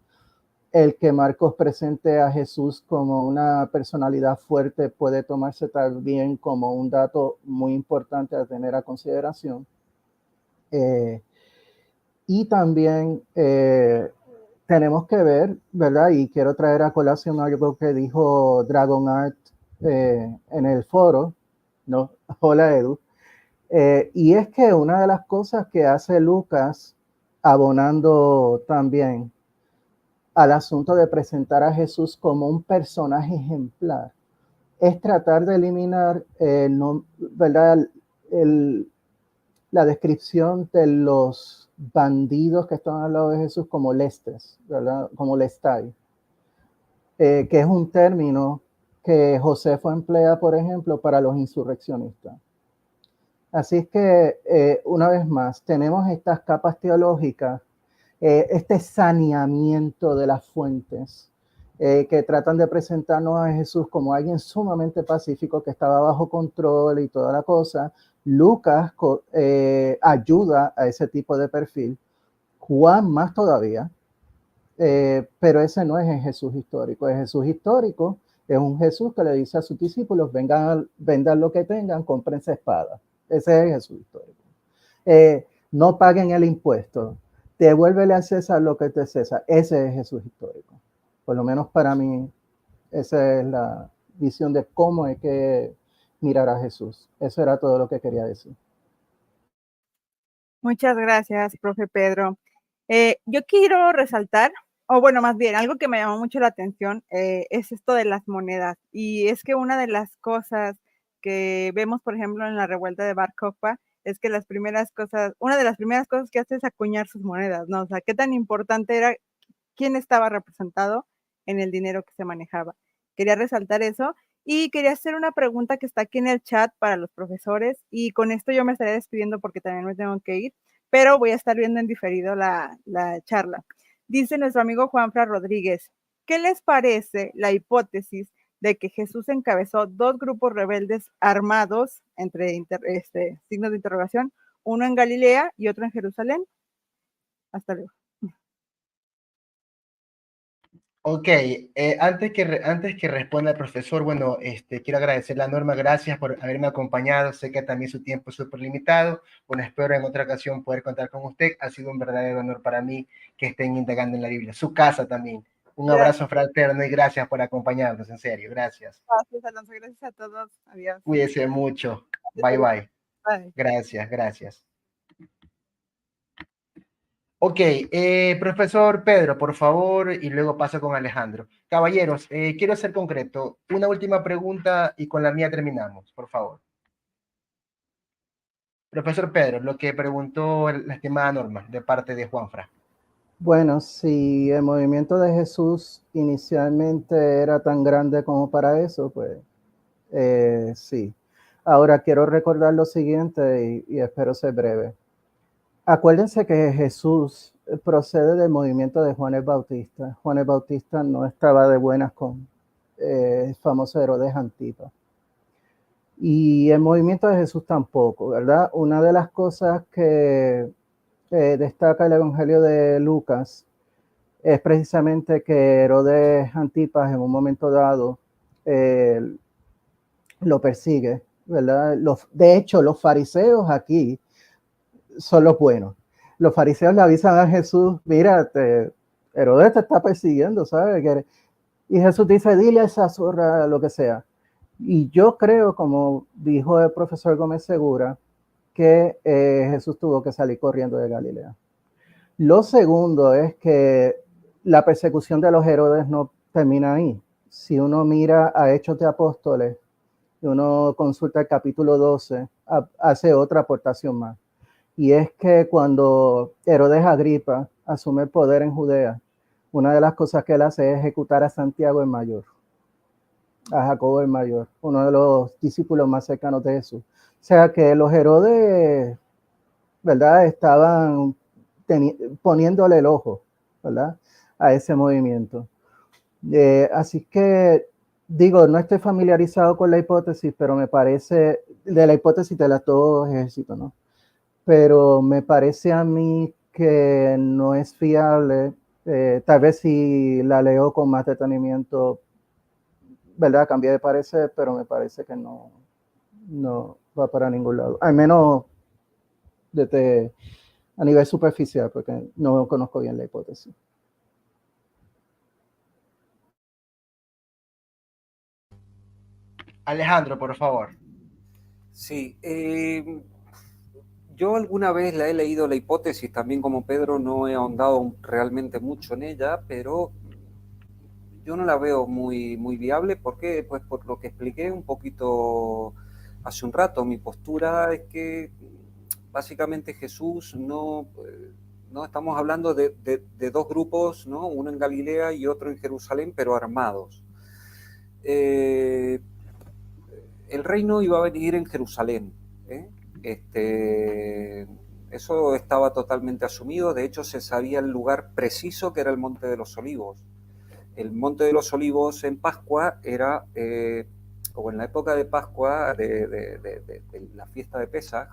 El que Marcos presente a Jesús como una personalidad fuerte puede tomarse también como un dato muy importante a tener a consideración. Y también tenemos que ver, ¿verdad? Y quiero traer a colación algo que dijo Dragon Art en el foro, ¿no? Hola, Edu. Y es que una de las cosas que hace Lucas, abonando también al asunto de presentar a Jesús como un personaje ejemplar, es tratar de eliminar, ¿verdad?, la descripción de los bandidos que están al lado de Jesús como lestes, ¿verdad?, como lestai, que es un término que Josefo emplea, por ejemplo, para los insurreccionistas. Así es que, una vez más, tenemos estas capas teológicas, este saneamiento de las fuentes, que tratan de presentarnos a Jesús como alguien sumamente pacífico, que estaba bajo control y toda la cosa. Lucas ayuda a ese tipo de perfil. Juan más todavía, pero ese no es el Jesús histórico. El Jesús histórico es un Jesús que le dice a sus discípulos, vendan lo que tengan, cómprense espada. Ese es el Jesús histórico. No paguen el impuesto, devuélvele a César lo que es de César. Ese es Jesús histórico. Por lo menos para mí, esa es la visión de cómo hay que mirar a Jesús. Eso era todo lo que quería decir. Muchas gracias, profe Pedro. Yo quiero resaltar, o bueno, más bien, algo que me llamó mucho la atención es esto de las monedas. Y es que una de las cosas que vemos, por ejemplo, en la revuelta de Bar Kokhba, es que una de las primeras cosas que hace es acuñar sus monedas, ¿no? O sea, qué tan importante era quién estaba representado en el dinero que se manejaba. Quería resaltar eso y quería hacer una pregunta que está aquí en el chat para los profesores, y con esto yo me estaré despidiendo porque también me tengo que ir, pero voy a estar viendo en diferido la charla. Dice nuestro amigo Juanfra Rodríguez, ¿qué les parece la hipótesis de que Jesús encabezó dos grupos rebeldes armados, entre signos de interrogación, uno en Galilea y otro en Jerusalén? Hasta luego. Ok, antes que responda el profesor, bueno, quiero agradecerle a Norma, gracias por haberme acompañado. Sé que también su tiempo es súper limitado. Bueno, espero en otra ocasión poder contar con usted. Ha sido un verdadero honor para mí que estén indagando en la Biblia. Su casa también. Un abrazo fraterno y gracias por acompañarnos, en serio, gracias. Gracias, Alonso, gracias a todos. Adiós. Cuídese mucho. Bye, bye. Bye. Gracias, gracias. Ok, profesor Pedro, por favor, y luego paso con Alejandro. Caballeros, quiero ser concreto. Una última pregunta y con la mía terminamos, por favor. Profesor Pedro, lo que preguntó la estimada Norma de parte de Juanfra. Bueno, si el movimiento de Jesús inicialmente era tan grande como para eso, pues sí. Ahora quiero recordar lo siguiente y espero ser breve. Acuérdense que Jesús procede del movimiento de Juan el Bautista. Juan el Bautista no estaba de buenas con el famoso Herodes Antipas. Y el movimiento de Jesús tampoco, ¿verdad? Una de las cosas que destaca el Evangelio de Lucas es precisamente que Herodes Antipas en un momento dado lo persigue, ¿verdad? De hecho, los fariseos aquí son los buenos. Los fariseos le avisan a Jesús, mira, Herodes te está persiguiendo, ¿sabes? Y Jesús dice, dile a esa zorra lo que sea. Y yo creo, como dijo el profesor Gómez Segura, que Jesús tuvo que salir corriendo de Galilea. Lo segundo es que la persecución de los Herodes no termina ahí. Si uno mira a Hechos de Apóstoles, y uno consulta el capítulo 12, hace otra aportación más. Y es que cuando Herodes Agripa asume el poder en Judea, una de las cosas que él hace es ejecutar a Santiago el Mayor, a Jacobo el Mayor, uno de los discípulos más cercanos de Jesús. O sea que los Herodes, ¿verdad?, estaban poniéndole el ojo, ¿verdad?, a ese movimiento. Así que, digo, no estoy familiarizado con la hipótesis, pero me parece, de la hipótesis de los dos ejércitos, ¿no? Pero me parece a mí que no es fiable. Tal vez si la leo con más detenimiento, ¿verdad?, cambié de parecer, pero me parece que no va para ningún lado. Al menos a nivel superficial, porque no conozco bien la hipótesis. Alejandro, por favor. Sí, yo alguna vez la he leído la hipótesis, también como Pedro no he ahondado realmente mucho en ella, pero yo no la veo muy, muy viable. ¿Por qué? Pues por lo que expliqué un poquito hace un rato. Mi postura es que básicamente Jesús no estamos hablando de dos grupos, ¿no? Uno en Galilea y otro en Jerusalén, pero armados. El reino iba a venir en Jerusalén, ¿eh? Eso estaba totalmente asumido. De hecho, se sabía el lugar preciso, que era el Monte de los Olivos. el Monte de los Olivos en Pascua era, o en la época de Pascua, de la fiesta de Pesaj,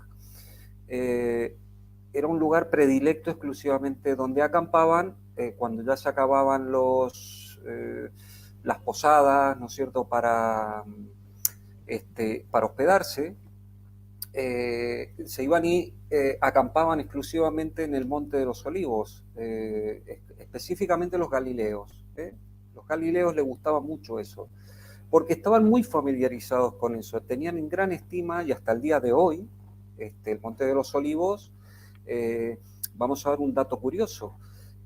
era un lugar predilecto exclusivamente donde acampaban cuando ya se acababan las posadas, ¿no es cierto?, para hospedarse. Se iban y acampaban exclusivamente en el Monte de los Olivos, específicamente los galileos. Los galileos les gustaba mucho eso, porque estaban muy familiarizados con eso, tenían en gran estima, y hasta el día de hoy, el Monte de los Olivos, vamos a ver un dato curioso.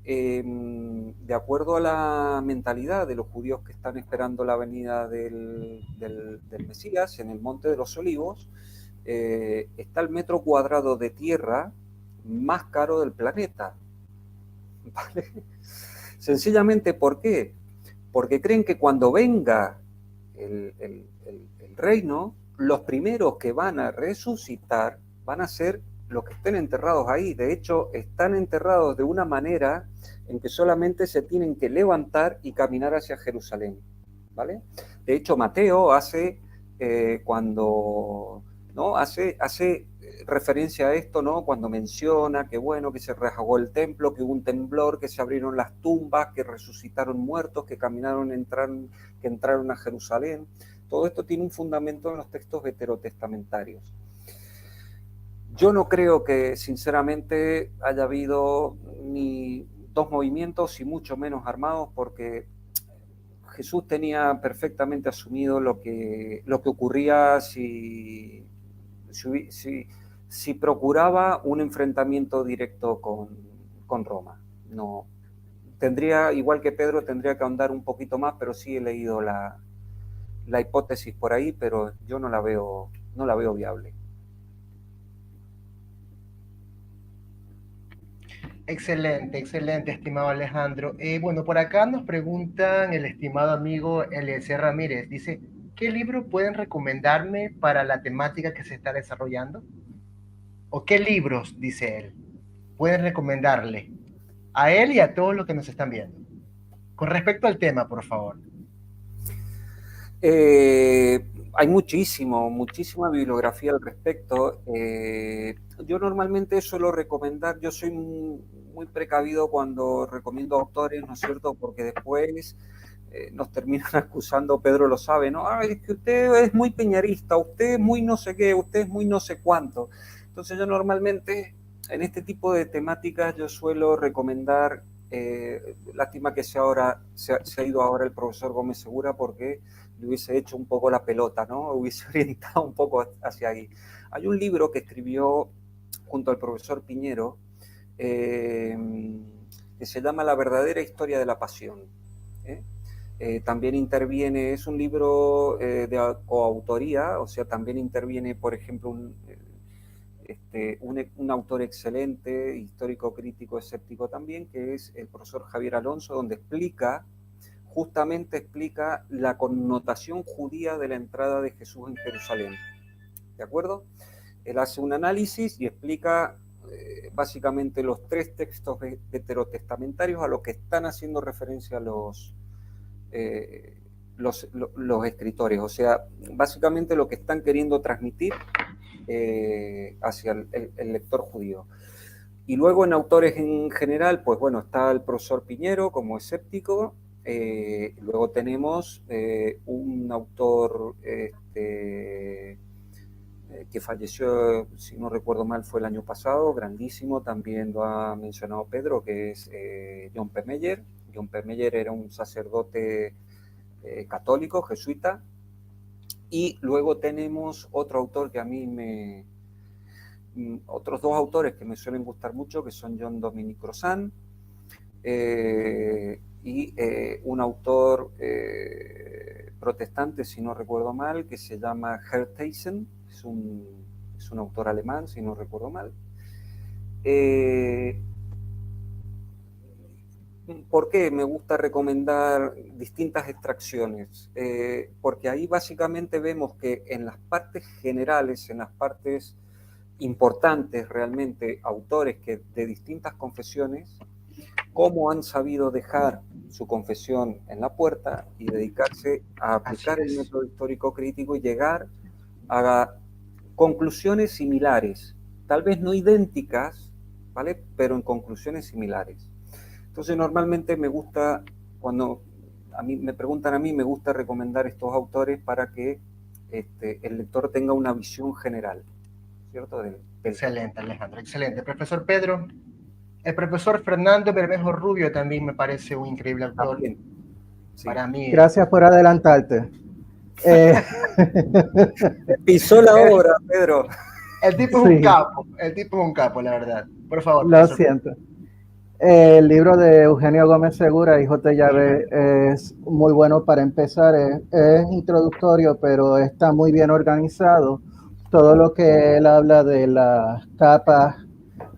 De acuerdo a la mentalidad de los judíos que están esperando la venida del Mesías, en el Monte de los Olivos, está el metro cuadrado de tierra más caro del planeta. ¿Vale? Sencillamente, ¿por qué? Porque creen que cuando venga el reino, los primeros que van a resucitar van a ser los que estén enterrados ahí. De hecho, están enterrados de una manera en que solamente se tienen que levantar y caminar hacia Jerusalén, ¿vale? De hecho, Mateo hace hace referencia a esto, ¿no? Cuando menciona que, bueno, que se rasgó el templo, que hubo un temblor, que se abrieron las tumbas, que resucitaron muertos, que que entraron a Jerusalén. Todo esto tiene un fundamento en los textos veterotestamentarios. Yo no creo que, sinceramente, haya habido ni dos movimientos y mucho menos armados, porque Jesús tenía perfectamente asumido lo que ocurría si procuraba un enfrentamiento directo con Roma. No, igual que Pedro, tendría que ahondar un poquito más, pero sí he leído la hipótesis por ahí, pero yo no la veo viable. Excelente, excelente, estimado Alejandro. Bueno, por acá nos preguntan el estimado amigo Eliezer Ramírez. Dice, ¿qué libro pueden recomendarme para la temática que se está desarrollando? ¿O qué libros, dice él, pueden recomendarle a él y a todos los que nos están viendo? Con respecto al tema, por favor. Hay muchísima bibliografía al respecto. Yo normalmente suelo recomendar, yo soy muy precavido cuando recomiendo autores, ¿no es cierto? Porque después nos terminan acusando, Pedro lo sabe, ¿no? Es que usted es muy peñarista, usted es muy no sé qué, usted es muy no sé cuánto. Entonces yo normalmente, en este tipo de temáticas, yo suelo recomendar, lástima que se ha ido ahora el profesor Gómez Segura, porque le hubiese hecho un poco la pelota, ¿no? Hubiese orientado un poco hacia ahí. Hay un libro que escribió junto al profesor Piñero, que se llama La verdadera historia de la pasión. También interviene, es un libro de coautoría, o sea, también interviene, por ejemplo, un autor excelente, histórico, crítico, escéptico también, que es el profesor Javier Alonso, donde justamente explica la connotación judía de la entrada de Jesús en Jerusalén. ¿De acuerdo? Él hace un análisis y explica básicamente los tres textos veterotestamentarios a los que están haciendo referencia los escritores. O sea, básicamente lo que están queriendo transmitir hacia el lector judío. Y luego en autores en general, pues bueno, está el profesor Piñero como escéptico. Luego tenemos un autor que falleció, si no recuerdo mal, fue el año pasado, grandísimo, también lo ha mencionado Pedro, que es John P. Meyer. John P. Meyer era un sacerdote católico, jesuita. Y luego tenemos otro autor que a mí otros dos autores que me suelen gustar mucho, que son John Dominic Crozan, y un autor protestante, si no recuerdo mal, que se llama Gerd Theissen, es un autor alemán, si no recuerdo mal. ¿Por qué me gusta recomendar distintas extracciones? Porque ahí básicamente vemos que en las partes generales, en las partes importantes realmente, autores que de distintas confesiones, cómo han sabido dejar su confesión en la puerta y dedicarse a aplicar el método histórico crítico y llegar a conclusiones similares, tal vez no idénticas, ¿vale? Pero en conclusiones similares. Entonces, normalmente me gusta, cuando me preguntan a mí, me gusta recomendar estos autores para que el lector tenga una visión general, ¿cierto? Excelente, Alejandro, excelente. Profesor Pedro, el profesor Fernando Bermejo Rubio también me parece un increíble autor. También, sí. Para mí. Gracias por adelantarte. Pisó la obra, Pedro. El tipo es un capo, el tipo es un capo, la verdad. Por favor. Lo siento. El libro de Eugenio Gómez Segura, Hijos de Yahvé, es muy bueno para empezar. Es introductorio, pero está muy bien organizado. Todo lo que él habla de las capas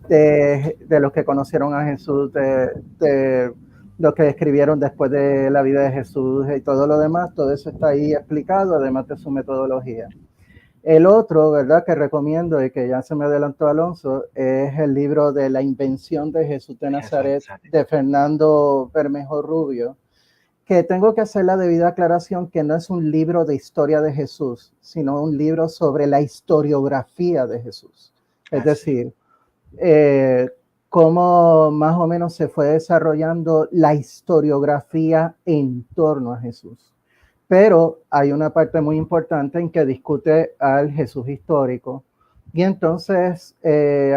de los que conocieron a Jesús, de lo que escribieron después de la vida de Jesús y todo lo demás, todo eso está ahí explicado, además de su metodología. El otro, ¿verdad?, que recomiendo y que ya se me adelantó Alonso, es el libro de La invención de Jesús de Nazaret, de Fernando Bermejo Rubio, que tengo que hacer la debida aclaración que no es un libro de historia de Jesús, sino un libro sobre la historiografía de Jesús. Es decir, cómo más o menos se fue desarrollando la historiografía en torno a Jesús. Pero hay una parte muy importante en que discute al Jesús histórico. Y entonces,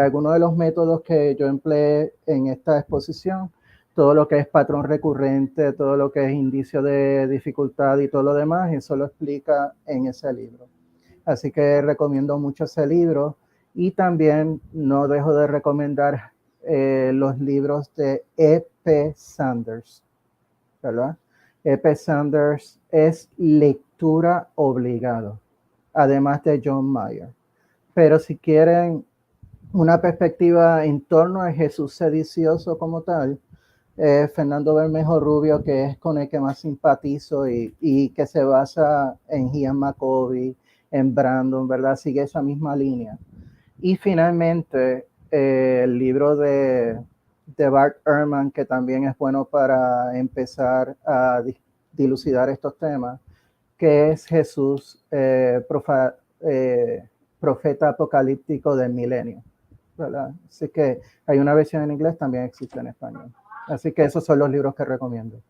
algunos de los métodos que yo empleé en esta exposición, todo lo que es patrón recurrente, todo lo que es indicio de dificultad y todo lo demás, eso lo explica en ese libro. Así que recomiendo mucho ese libro. Y también no dejo de recomendar los libros de E.P. Sanders, ¿verdad? E.P. Sanders es lectura obligada, además de John Mayer. Pero si quieren una perspectiva en torno a Jesús sedicioso como tal, Fernando Bermejo Rubio, que es con el que más simpatizo y que se basa en Ian McCovey, en Brandon, ¿verdad? Sigue esa misma línea. Y finalmente, el libro de Bart Ehrman, que también es bueno para empezar a dilucidar estos temas, que es Jesús, profeta apocalíptico del milenio, ¿verdad? Así que hay una versión en inglés, también existe en español. Así que esos son los libros que recomiendo.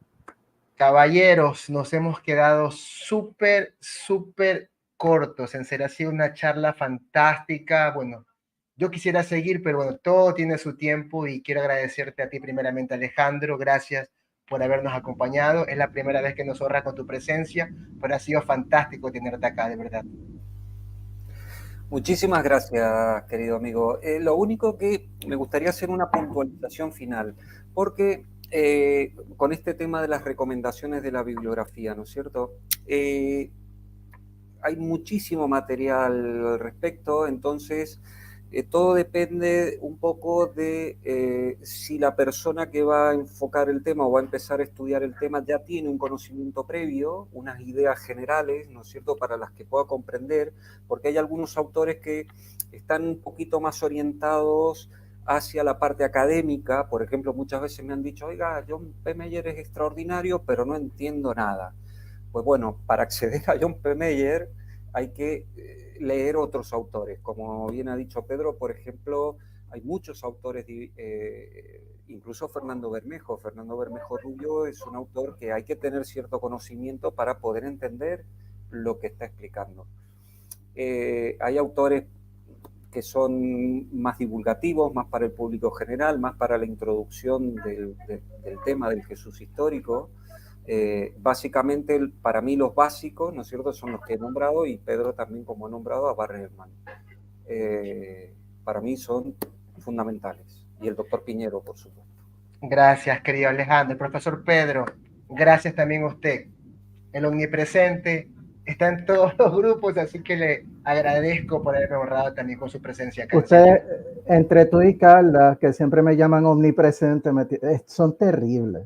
Caballeros, nos hemos quedado súper cortos. En serio, ha sido una charla fantástica. Bueno, yo quisiera seguir, pero bueno, todo tiene su tiempo y quiero agradecerte a ti primeramente, Alejandro. Gracias por habernos acompañado. Es la primera vez que nos honras con tu presencia, pero ha sido fantástico tenerte acá, de verdad. Muchísimas gracias, querido amigo. Lo único que me gustaría hacer una puntualización final, porque con este tema de las recomendaciones de la bibliografía, ¿no es cierto? Hay muchísimo material al respecto, entonces todo depende un poco de si la persona que va a enfocar el tema o va a empezar a estudiar el tema ya tiene un conocimiento previo, unas ideas generales, ¿no es cierto?, para las que pueda comprender, porque hay algunos autores que están un poquito más orientados hacia la parte académica. Por ejemplo, muchas veces me han dicho, oiga, John P. Meyer es extraordinario, pero no entiendo nada. Pues bueno, para acceder a John P. Meyer hay que leer otros autores. Como bien ha dicho Pedro, por ejemplo, hay muchos autores, incluso Fernando Bermejo Rubio es un autor que hay que tener cierto conocimiento para poder entender lo que está explicando. Hay autores que son más divulgativos, más para el público general, más para la introducción del tema del Jesús histórico. Básicamente, para mí los básicos, ¿no es cierto?, son los que he nombrado, y Pedro también, como ha nombrado, a Bart Ehrman. Para mí son fundamentales. Y el doctor Piñero, por supuesto. Gracias, querido Alejandro. Profesor Pedro, gracias también a usted. El omnipresente está en todos los grupos, así que le agradezco por haberme honrado también con su presencia acá. Ustedes, entre tú y Carla, que siempre me llaman omnipresente, son terribles.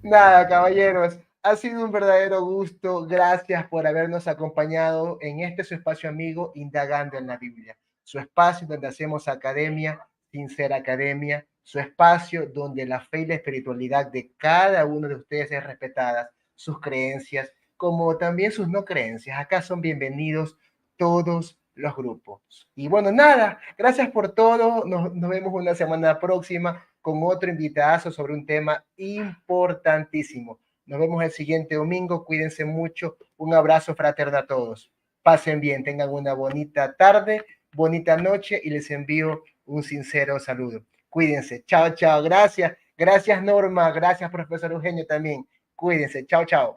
Nada, caballeros, ha sido un verdadero gusto. Gracias por habernos acompañado en este su espacio amigo, Indagando en la Biblia. Su espacio donde hacemos academia sin ser academia, su espacio donde la fe y la espiritualidad de cada uno de ustedes es respetada, sus creencias, como también sus no creencias. Acá son bienvenidos todos los grupos. Y bueno, nada, gracias por todo. Nos vemos una semana próxima con otro invitadazo sobre un tema importantísimo. Nos vemos el siguiente domingo. Cuídense mucho. Un abrazo fraterno a todos. Pasen bien, tengan una bonita tarde, bonita noche y les envío un sincero saludo. Cuídense. Chao, chao. Gracias. Gracias, Norma. Gracias, profesor Eugenio, también. Cuídense. Chao, chao.